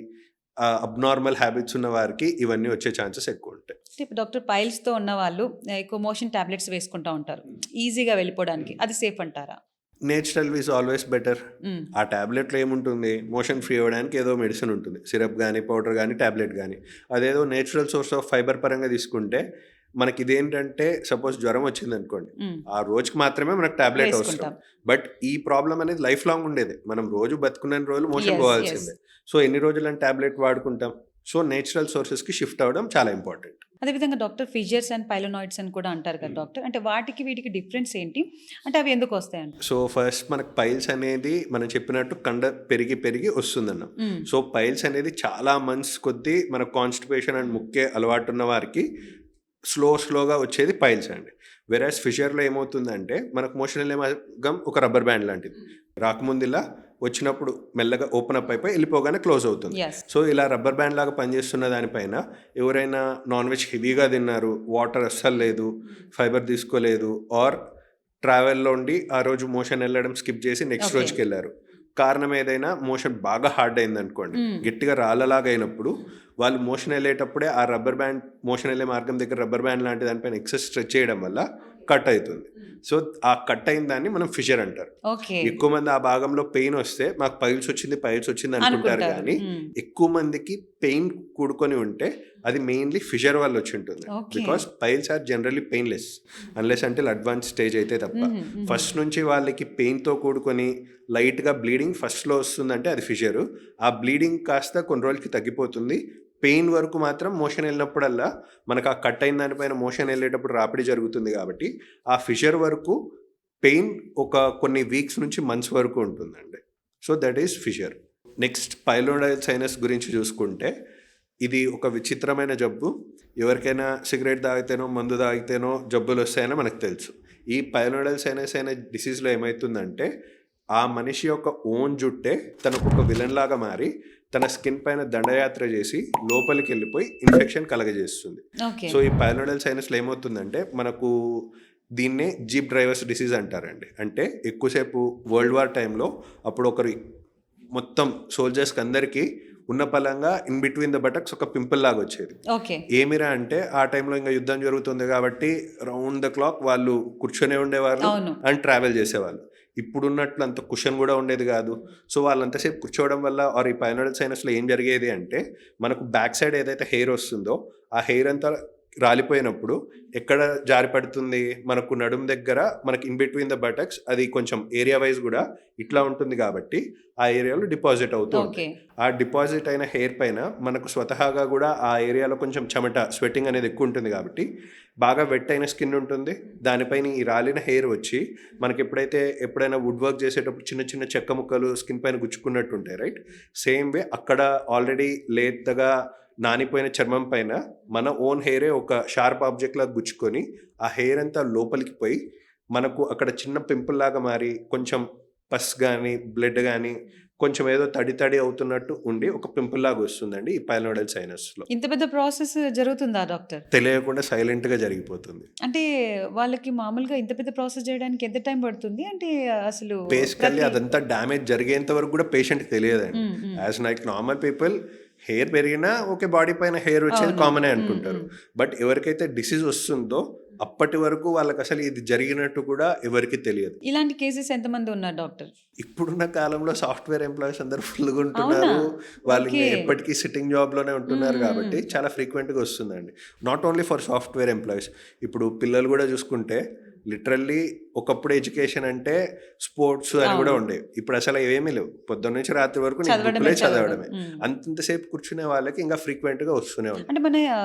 అబ్నార్మల్ హ్యాబిట్స్ ఉన్న వారికి ఇవన్నీ వచ్చే ఛాన్సెస్ ఎక్కువ ఉంటాయి. ఇప్పుడు డాక్టర్ పైల్స్తో ఉన్న వాళ్ళు ఎక్కువ మోషన్ టాబ్లెట్స్ వేసుకుంటూ ఉంటారు ఈజీగా వెళ్ళిపోవడానికి, అది సేఫ్ అంటారా? Natural is always better. ఆ ట్యాబ్లెట్లో ఏముంటుంది, మోషన్ ఫ్రీ అవ్వడానికి ఏదో మెడిసిన్ ఉంటుంది, సిరప్ కానీ పౌడర్ కానీ ట్యాబ్లెట్ కానీ. అదేదో నేచురల్ సోర్స్ ఆఫ్ ఫైబర్ పరంగా తీసుకుంటే మనకి ఇదేంటంటే సపోజ్ జ్వరం వచ్చింది అనుకోండి, ఆ రోజుకి మాత్రమే మనకు ట్యాబ్లెట్ అవసరం. బట్ ఈ ప్రాబ్లం అనేది లైఫ్ లాంగ్ ఉండేది, మనం రోజు బతుకున్న రోజులు మోషన్ పోవాల్సిందే. సో ఎన్ని రోజులు ట్యాబ్లెట్ వాడుకుంటాం. సో నేచురల్ సోర్సెస్కి షిఫ్ట్ అవ్వడం చాలా ఇంపార్టెంట్. అదేవిధంగా డాక్టర్ ఫిషర్స్ అండ్ పైలోనాయిడ్స్ అని కూడా అంటారు కదా డాక్టర్, అంటే వాటికి వీటికి డిఫరెన్స్ ఏంటి, అంటే అవి ఎందుకు వస్తాయంట? సో ఫస్ట్ మనకు పైల్స్ అనేది మనం చెప్పినట్టు కండ పెరిగి పెరిగి వస్తుందన్నాం. సో పైల్స్ అనేది చాలా మంత్స్ కొద్దీ మన కాన్స్టిపేషన్ అండ్ ముఖ్య అలవాటు ఉన్న వారికి స్లోగా వచ్చేది పైల్స్ అండి. వెరాస్ ఫిషర్లో ఏమవుతుందంటే మనకు మోషన్ వెళ్ళే మార్గం ఒక రబ్బర్ బ్యాండ్ లాంటిది, రాకముందు ఇలా వచ్చినప్పుడు మెల్లగా ఓపెన్ అప్ అయిపోయి వెళ్ళిపోగానే క్లోజ్ అవుతుంది. సో ఇలా రబ్బర్ బ్యాండ్ లాగా పనిచేస్తున్న దానిపైన ఎవరైనా నాన్ వెజ్ హెవీగా తిన్నారు, వాటర్ అస్సలు లేదు, ఫైబర్ తీసుకోలేదు, ఆర్ ట్రావెల్లో ఉండి ఆ రోజు మోషన్ వెళ్ళడం స్కిప్ చేసి నెక్స్ట్ రోజుకి వెళ్ళారు, కారణం ఏదైనా మోషన్ బాగా హార్డ్ అయింది అనుకోండి, గట్టిగా రాళ్ళలాగా అయినప్పుడు వాళ్ళు మోషన్ వెళ్ళేటప్పుడే ఆ రబ్బర్ బ్యాండ్ మోషన్ వెళ్ళే మార్గం దగ్గర రబ్బర్ బ్యాండ్ లాంటి దానిపైన ఎక్సెస్ స్ట్రెచ్ చేయడం వల్ల కట్ అవుతుంది. సో ఆ కట్ అయిన దాన్ని మనం ఫిషర్ అంటారు. ఎక్కువ మంది ఆ భాగంలో పెయిన్ వస్తే మాకు పైల్స్ వచ్చింది అనుకుంటారు, కానీ ఎక్కువ మందికి పెయిన్ కూడుకొని ఉంటే అది మెయిన్లీ ఫిషర్ వల్ల వచ్చి ఉంటుంది. Because piles are generally painless unless అంటే అడ్వాన్స్ స్టేజ్ అయితే తప్ప. ఫస్ట్ నుంచి వాళ్ళకి పెయిన్తో కూడుకొని లైట్గా బ్లీడింగ్ ఫస్ట్లో వస్తుందంటే అది ఫిషరు. ఆ బ్లీడింగ్ కాస్త కొన్ని రోజులకి తగ్గిపోతుంది. పెయిన్ వరకు మాత్రం మోషన్ వెళ్ళినప్పుడల్లా మనకు ఆ కట్ అయిన దానిపైన మోషన్ వెళ్ళేటప్పుడు రాపిడి జరుగుతుంది, కాబట్టి ఆ ఫిషర్ వరకు పెయిన్ ఒక కొన్ని వీక్స్ నుంచి మంత్స్ వరకు ఉంటుందండి. So that is fissure. Next pilonidal sinus గురించి చూసుకుంటే ఇది ఒక విచిత్రమైన జబ్బు. ఎవరికైనా సిగరెట్ తాగితేనో మందు తాగితేనో జబ్బులు వస్తాయని మనకు తెలుసు. ఈ పైలోనైడల్ సైనస్ అనే డిసీజ్లో ఏమవుతుందంటే ఆ మనిషి యొక్క ఓన్ జుట్టే తనకు ఒక విలన్ లాగా మారి తన స్కిన్ పైన దండయాత్ర చేసి లోపలికి వెళ్ళిపోయి ఇన్ఫెక్షన్ కలగజేస్తుంది. సో ఈ పైలోనైడల్ సైనస్లో ఏమవుతుందంటే మనకు దీన్నే జీప్ డ్రైవర్స్ డిసీజ్ అంటారండి. అంటే ఎక్కువసేపు వరల్డ్ వార్ టైంలో అప్పుడు ఒకరు మొత్తం సోల్జర్స్కి అందరికీ ఉన్న పలంగా ఇన్ బిట్వీన్ ద బటక్స్ ఒక పింపుల్ లాగా వచ్చేది. ఏమిరా అంటే ఆ టైంలో ఇంకా యుద్ధం జరుగుతుంది కాబట్టి రౌండ్ ద క్లాక్ వాళ్ళు కూర్చొనే ఉండేవాళ్ళు అండ్ ట్రావెల్ చేసేవాళ్ళు. ఇప్పుడున్నట్లు అంత కుషన్ కూడా ఉండేది కాదు. సో వాళ్ళంతసేపు కూర్చోవడం వల్ల ఆర్ ఈ పైలోనైడల్ సైనస్లో ఏం జరిగేది అంటే మనకు బ్యాక్ సైడ్ ఏదైతే హెయిర్ వస్తుందో ఆ హెయిర్ అంతా రాలిపోయినప్పుడు ఎక్కడ జారి పడుతుంది, మనకు నడుము దగ్గర మనకి ఇన్ బిట్వీన్ ద బటక్స్ అది కొంచెం ఏరియా వైజ్ కూడా ఇట్లా ఉంటుంది, కాబట్టి ఆ ఏరియాలో డిపాజిట్ అవుతూ ఉంటుంది. ఆ డిపాజిట్ అయిన హెయిర్ పైన మనకు స్వతహాగా కూడా ఆ ఏరియాలో కొంచెం చెమట స్వెట్టింగ్ అనేది ఎక్కువ ఉంటుంది, కాబట్టి బాగా వెట్ అయిన స్కిన్ ఉంటుంది. దానిపైన ఈ రాలిన హెయిర్ వచ్చి మనకి ఎప్పుడైనా వుడ్ వర్క్ చేసేటప్పుడు చిన్న చిన్న చెక్క ముక్కలు స్కిన్ పైన గుచ్చుకున్నట్టు ఉంటాయి, రైట్? సేమ్ వే అక్కడ ఆల్రెడీ లేతగా నానిపోయిన చర్మం పైన మన ఓన్ హెయిరే ఒక షార్ప్ ఆబ్జెక్ట్ లాగా గుచ్చుకొని ఆ హెయిర్ అంతా లోపలికి పోయి మనకు అక్కడ చిన్న పింపుల్ లాగా మారి కొంచెం పస్ కానీ బ్లడ్ కానీ కొంచెం ఏదో తడి అవుతున్నట్టు ఉండి ఒక పింపుల్ లాగా వస్తుందండి ఈ పైలోనోడల్ సైనస్లో. ఇంత పెద్ద ప్రాసెస్ జరుగుతుందా డాక్టర్? తెలియకుండా సైలెంట్గా జరిగిపోతుంది. అంటే వాళ్ళకి మామూలుగా ఇంత పెద్ద ప్రాసెస్ చేయడానికి ఎంత టైం పడుతుంది? అంటే అసలు బేసికల్లీ అదంతా డ్యామేజ్ జరిగేంత వరకు కూడా పేషెంట్కి తెలియదండి. As like normal people hair పెరిగినా ఓకే, బాడీ పైన హెయిర్ వచ్చేది కామనే అనుకుంటారు. బట్ ఎవరికైతే డిసీజ్ వస్తుందో అప్పటి వరకు వాళ్ళకి అసలు ఇది జరిగినట్టు కూడా ఎవరికి తెలియదు. ఇలాంటి కేసెస్ ఎంతమంది ఉన్నారు డాక్టర్? ఇప్పుడున్న కాలంలో సాఫ్ట్వేర్ ఎంప్లాయీస్ అందరూ ఫుల్గా ఉంటున్నారు. వాళ్ళు ఎప్పటికీ సిట్టింగ్ జాబ్లోనే ఉంటున్నారు కాబట్టి చాలా ఫ్రీక్వెంట్గా వస్తుందండి. Not only for software employees, ఇప్పుడు పిల్లలు కూడా చూసుకుంటే లిటరల్లీ ఒకప్పుడు ఎడ్యుకేషన్ అంటే స్పోర్ట్స్ అని కూడా ఉండేవి. ఇప్పుడు అసలు ఏమీ లేవు. పొద్దున్న నుంచి రాత్రి వరకు చదవడమే. అంతసేపు కూర్చునే వాళ్ళకి ఇంకా ఫ్రీక్వెంట్ గా వస్తూనే ఉంటాయి. అంటే మన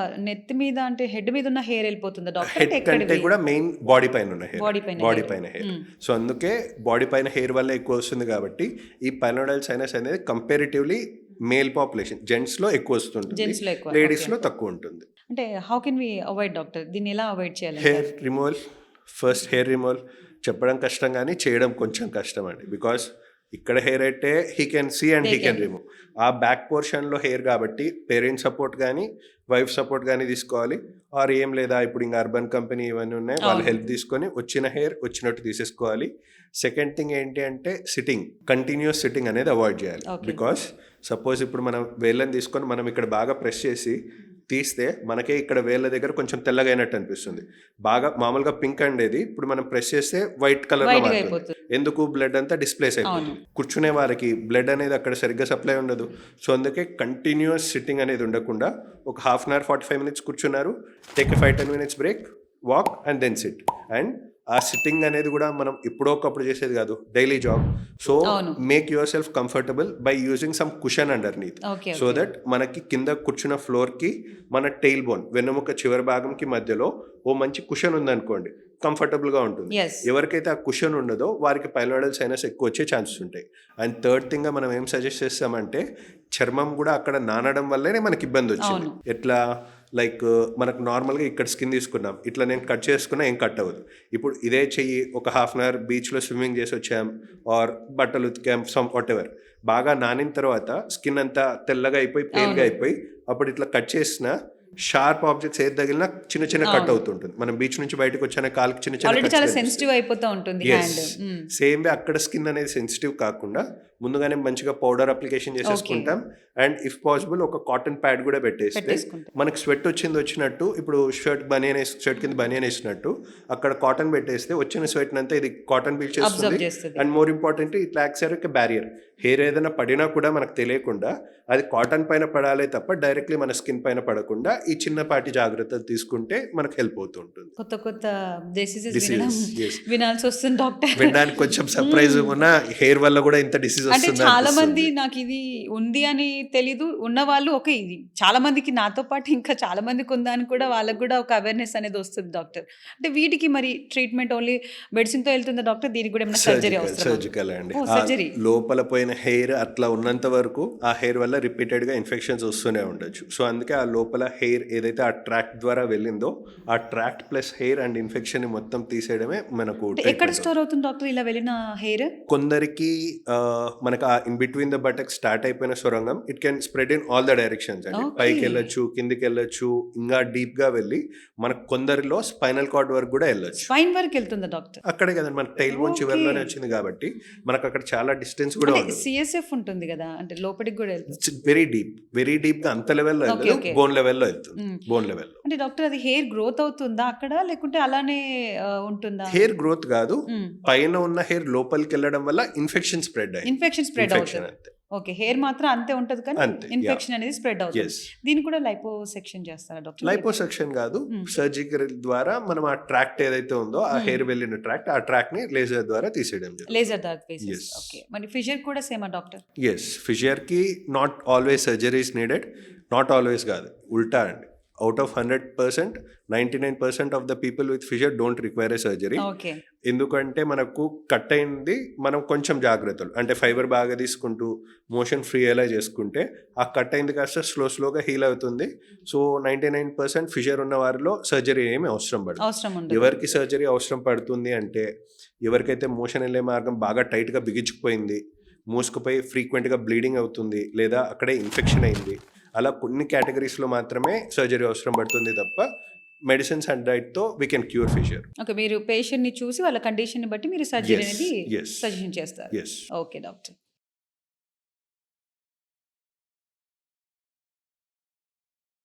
నెత్తి మీద అంటే హెడ్ మీద ఉన్న హెయిర్ వెళ్ళిపోతుందా డాక్టర్? హెడ్ కంటే కూడా మెయిన్ బాడీ పైన ఉన్న హెయిర్, బాడీ పైన హెయిర్. సో అందుకే బాడీ పైన హెయిర్ వల్ల ఎక్కువ వస్తుంది కాబట్టి ఈ పైలోనోడల్ సైనస్ అనేది కంపారిటివ్లీ మేల్ పాపులేషన్ జెంట్స్ లో ఎక్కువ వస్తుంటుంది, లేడీస్ లో తక్కువ ఉంటుంది. అంటే how can we avoid doctor? దీన్ని ఎలా అవాయిడ్ చేయాలి? Hair removal, first hair removal చెప్పడం కష్టం కానీ చేయడం కొంచెం కష్టం అండి. బికాస్ ఇక్కడ హెయిర్ అయితే he can see and he can remove. ఆ బ్యాక్ పోర్షన్లో హెయిర్ కాబట్టి పేరెంట్స్ సపోర్ట్ కానీ వైఫ్ సపోర్ట్ కానీ తీసుకోవాలి. ఆర్ ఏం లేదా ఇప్పుడు ఇంకా అర్బన్ కంపెనీ ఇవన్నీ ఉన్నాయి, వాళ్ళ హెల్ప్ తీసుకొని వచ్చిన హెయిర్ వచ్చినట్టు తీసేసుకోవాలి. సెకండ్ థింగ్ ఏంటి అంటే సిట్టింగ్, కంటిన్యూస్ సిట్టింగ్ అనేది అవాయిడ్ చేయాలి. బికాస్ సపోజ్ ఇప్పుడు మనం వేళ్ళని తీసుకొని మనం ఇక్కడ బాగా ప్రెస్ చేసి తీస్తే మనకే ఇక్కడ వేళ్ళ దగ్గర కొంచెం తెల్లగా అయినట్టు అనిపిస్తుంది. బాగా మామూలుగా పింక్ అండేది ఇప్పుడు మనం ప్రెస్ చేస్తే వైట్ కలర్ లో మారుతుంది. ఎందుకు? బ్లడ్ అంతా డిస్ప్లేస్ అయిపోతుంది. కూర్చునే వారికి బ్లడ్ అనేది అక్కడ సరిగ్గా సప్లై ఉండదు. సో అందుకే కంటిన్యూస్ సిట్టింగ్ అనేది ఉండకుండా ఒక హాఫ్ అన్ అవర్ 45 minutes కూర్చున్నారు, take 5-10 minutes break, walk and then sit. And ఆ సిట్టింగ్ అనేది కూడా మనం ఎప్పుడో ఒకప్పుడు చేసేది కాదు, daily job. So make yourself comfortable by using some cushion underneath, so that మనకి కింద కూర్చున్న ఫ్లోర్ కి మన టెయిల్ బోన్ వెన్నెముక చివరి భాగంకి మధ్యలో ఓ మంచి కుషన్ ఉందనుకోండి, కంఫర్టబుల్ గా ఉంటుంది. ఎవరికైతే ఆ కుషన్ ఉండదో వారికి పైలోనోడల్ సైనస్ ఎక్కువ వచ్చే ఛాన్సెస్ ఉంటాయి. అండ్ థర్డ్ థింగ్ గా మనం ఏం సజెస్ట్ చేస్తామంటే చర్మం కూడా అక్కడ నానడం వల్లనే మనకి ఇబ్బంది వచ్చింది. ఎట్లా లైక్ మనకు నార్మల్గా ఇక్కడ స్కిన్ తీసుకున్నాం, ఇట్లా నేను కట్ చేసుకున్నా ఏం కట్ అవ్వదు. ఇప్పుడు ఇదే చెయ్యి ఒక హాఫ్ అన్ అవర్ బీచ్లో స్విమ్మింగ్ చేసి వచ్చాం ఆర్ బట్టలు ఉతికాం, సమ్ వాట్ ఎవర్, బాగా నానిన తర్వాత స్కిన్ అంతా తెల్లగా అయిపోయి పేల్గా అయిపోయి అప్పుడు ఇట్లా కట్ చేసిన షార్ప్ ఆబ్జెక్ట్స్ ఏది తగిలినా చిన్న చిన్న కట్ అవుతుంటుంది. మనం బీచ్ నుంచి బయటకు వచ్చాన కాలుకి చిన్న చిన్న సెన్సిటివ్ అయిపోతూ ఉంటుంది. సేమ్ వే అక్కడ స్కిన్ అనేది సెన్సిటివ్ కాకుండా ముందుగానే మంచిగా పౌడర్ అప్లికేషన్ చేసేసుకుంటాం. అండ్ ఇఫ్ పాసిబుల్ ఒక కాటన్ ప్యాడ్ కూడా పెట్టేస్తే మనకి స్వెట్ వచ్చినట్టు, ఇప్పుడు షర్ట్ కింద బనియన్ వేసినట్టు అక్కడ కాటన్ పెట్టేస్తే వచ్చిన స్వెట్ అంతా ఇది కాటన్ పీల్ చేస్తుంది. And more important it acts as a barrier. Hair ఏదైనా పడినా కూడా మనకు తెలియకుండా అది కాటన్ పైన పడాలే తప్ప డైరెక్ట్లీ మన స్కిన్ పైన పడకుండా ఈ చిన్నపాటి జాగ్రత్తలు తీసుకుంటే మనకు హెల్ప్ అవుతూ ఉంటుంది. కొత్త కొత్త వినాల్సి వస్తుంది డాక్టర్. వినడానికి కొంచెం సర్ప్రైజ్ ఉన్నా హెయిర్ వల్ల కూడా ఇంత డిసీజ్ అంటే చాలా మంది నాకు ఇది ఉంది అని తెలీదు, ఉన్న వాళ్ళు ఓకే, ఇది చాలా మందికి నాతో పాటు ఇంకా చాలా మందికి ఉందా అని కూడా వాళ్ళకి కూడా ఒక అవేర్నెస్ అనేది వస్తుంది డాక్టర్. అంటే వీటికి మరి ట్రీట్మెంట్ ఓన్లీ మెడిసిన్ తో వెళ్తుందా డాక్టర్? దీనికి కూడా ఏమైనా సర్జరీ అవసరం? సర్జికల్ అండి. సర్జరీ లోపల పోయిన హెయిర్ అట్లా ఉన్నంత వరకు ఆ హెయిర్ వల్ల రిపీటెడ్ గా ఇన్ఫెక్షన్స్ వస్తూనే ఉండొచ్చు. సో అందుకే ఆ లోపల హెయిర్ ఏదైతే ఆ ట్రాక్ట్ ద్వారా వెళ్ళిందో ఆ tract plus hair and infection ని మొత్తం తీసేయడమే మనకు. ఎక్కడ స్టోర్ అవుతుంది డాక్టర్ ఇలా వెళ్ళిన హెయిర్? కొందరికి మనకు ఆ in between the buttock start అయిపోయిన సొరంగం it can spread in all the directions అండి. పైకి వెళ్ళొచ్చు, కిందికి వెళ్ళొచ్చు, ఇంకా డీప్ గా వెళ్ళి మనకు కొందరిలో స్పైనల్ కార్డ్ వరకు కూడా వెళ్ళొచ్చు. స్పైన్ వరకు వెళ్తుందా డాక్టర్? అక్కడే కదండి మనకు టైల్ బోన్ చివరిలోనే వచ్చింది కాబట్టి మనకు అక్కడ చాలా డిస్టెన్స్ కూడా ఉంది. సిఎస్ఎఫ్ ఉంటుంది కదా, అంటే లోపలికి కూడా వెళ్తుంది. వెరీ డీప్ గా అంత లెవెల్లో వెళ్తుంది, బోన్ లెవెల్లో వెళ్తుంది. బోన్ లెవెల్ అంటే డాక్టర్ అది హెయిర్ గ్రోత్ అవుతుందా అక్కడ, లేకుంటే అలానే ఉంటుందా? హెయిర్ గ్రోత్ కాదు, పైన ఉన్న హెయిర్ లోపలికి వెళ్ళడం వల్ల ఇన్ఫెక్షన్ స్ప్రెడ్ అవుతుంది. ఓకే, హెయిర్ మాత్రం అంతే ఉంటది కానీ ఇన్ఫెక్షన్ అనేది స్ప్రెడ్ అవుతుంది. దీన్ని కూడా లైపోసెక్షన్ చేస్తారా డాక్టర్? లైపోసెక్షన్ కాదు, సర్జికల్ ద్వారా మనం ఆ ట్రాక్ట్ ఏదైతే ఉందో ఆ హెయిర్ వెళ్ళిన ట్రాక్ట్, ఆ ట్రాక్ట్ ని లేజర్ ద్వారా తీసేయడం జరుగుతుంది. లేజర్ ద్వారా తీసేసి. ఓకే, మరి ఫిషర్ కూడా సేమా డాక్టర్? yes, ఫిషర్ కి not always surgery is needed. Not always కాదు, ఉల్టా అండి. Out of 100%, 99% of the people with fissure don't require a surgery. ఎందుకంటే మనకు కట్ అయింది, మనం కొంచెం జాగ్రత్తలు అంటే ఫైబర్ బాగా తీసుకుంటూ మోషన్ ఫ్రీ అయ్యేలా చేసుకుంటే ఆ కట్ అయింది కాస్త స్లోగా హీల్ అవుతుంది. సో 99% ఫిషర్ ఉన్న వారిలో సర్జరీ ఏమి అవసరం పడదు. ఎవరికి సర్జరీ అవసరం పడుతుంది అంటే ఎవరికైతే మోషన్ వెళ్ళే మార్గం బాగా టైట్గా బిగించుకుపోయింది, మూసుకుపోయి ఫ్రీక్వెంట్గా బ్లీడింగ్ అవుతుంది, లేదా అక్కడే ఇన్ఫెక్షన్ అయింది, అలా కొన్ని కేటగిరీస్లో మాత్రమే సర్జరీ అవసరం పడుతుంది తప్ప మెడిసిన్స్ అండ్ డైట్తో we can cure fissure. Okay. మీరు పేషెంట్‌ని చూసి వాళ్ళ కండిషన్‌ని బట్టి మీరు సర్జరీ Yes, అనేది yes. సజెషన్ చేస్తారు. ఎస్. Okay doctor.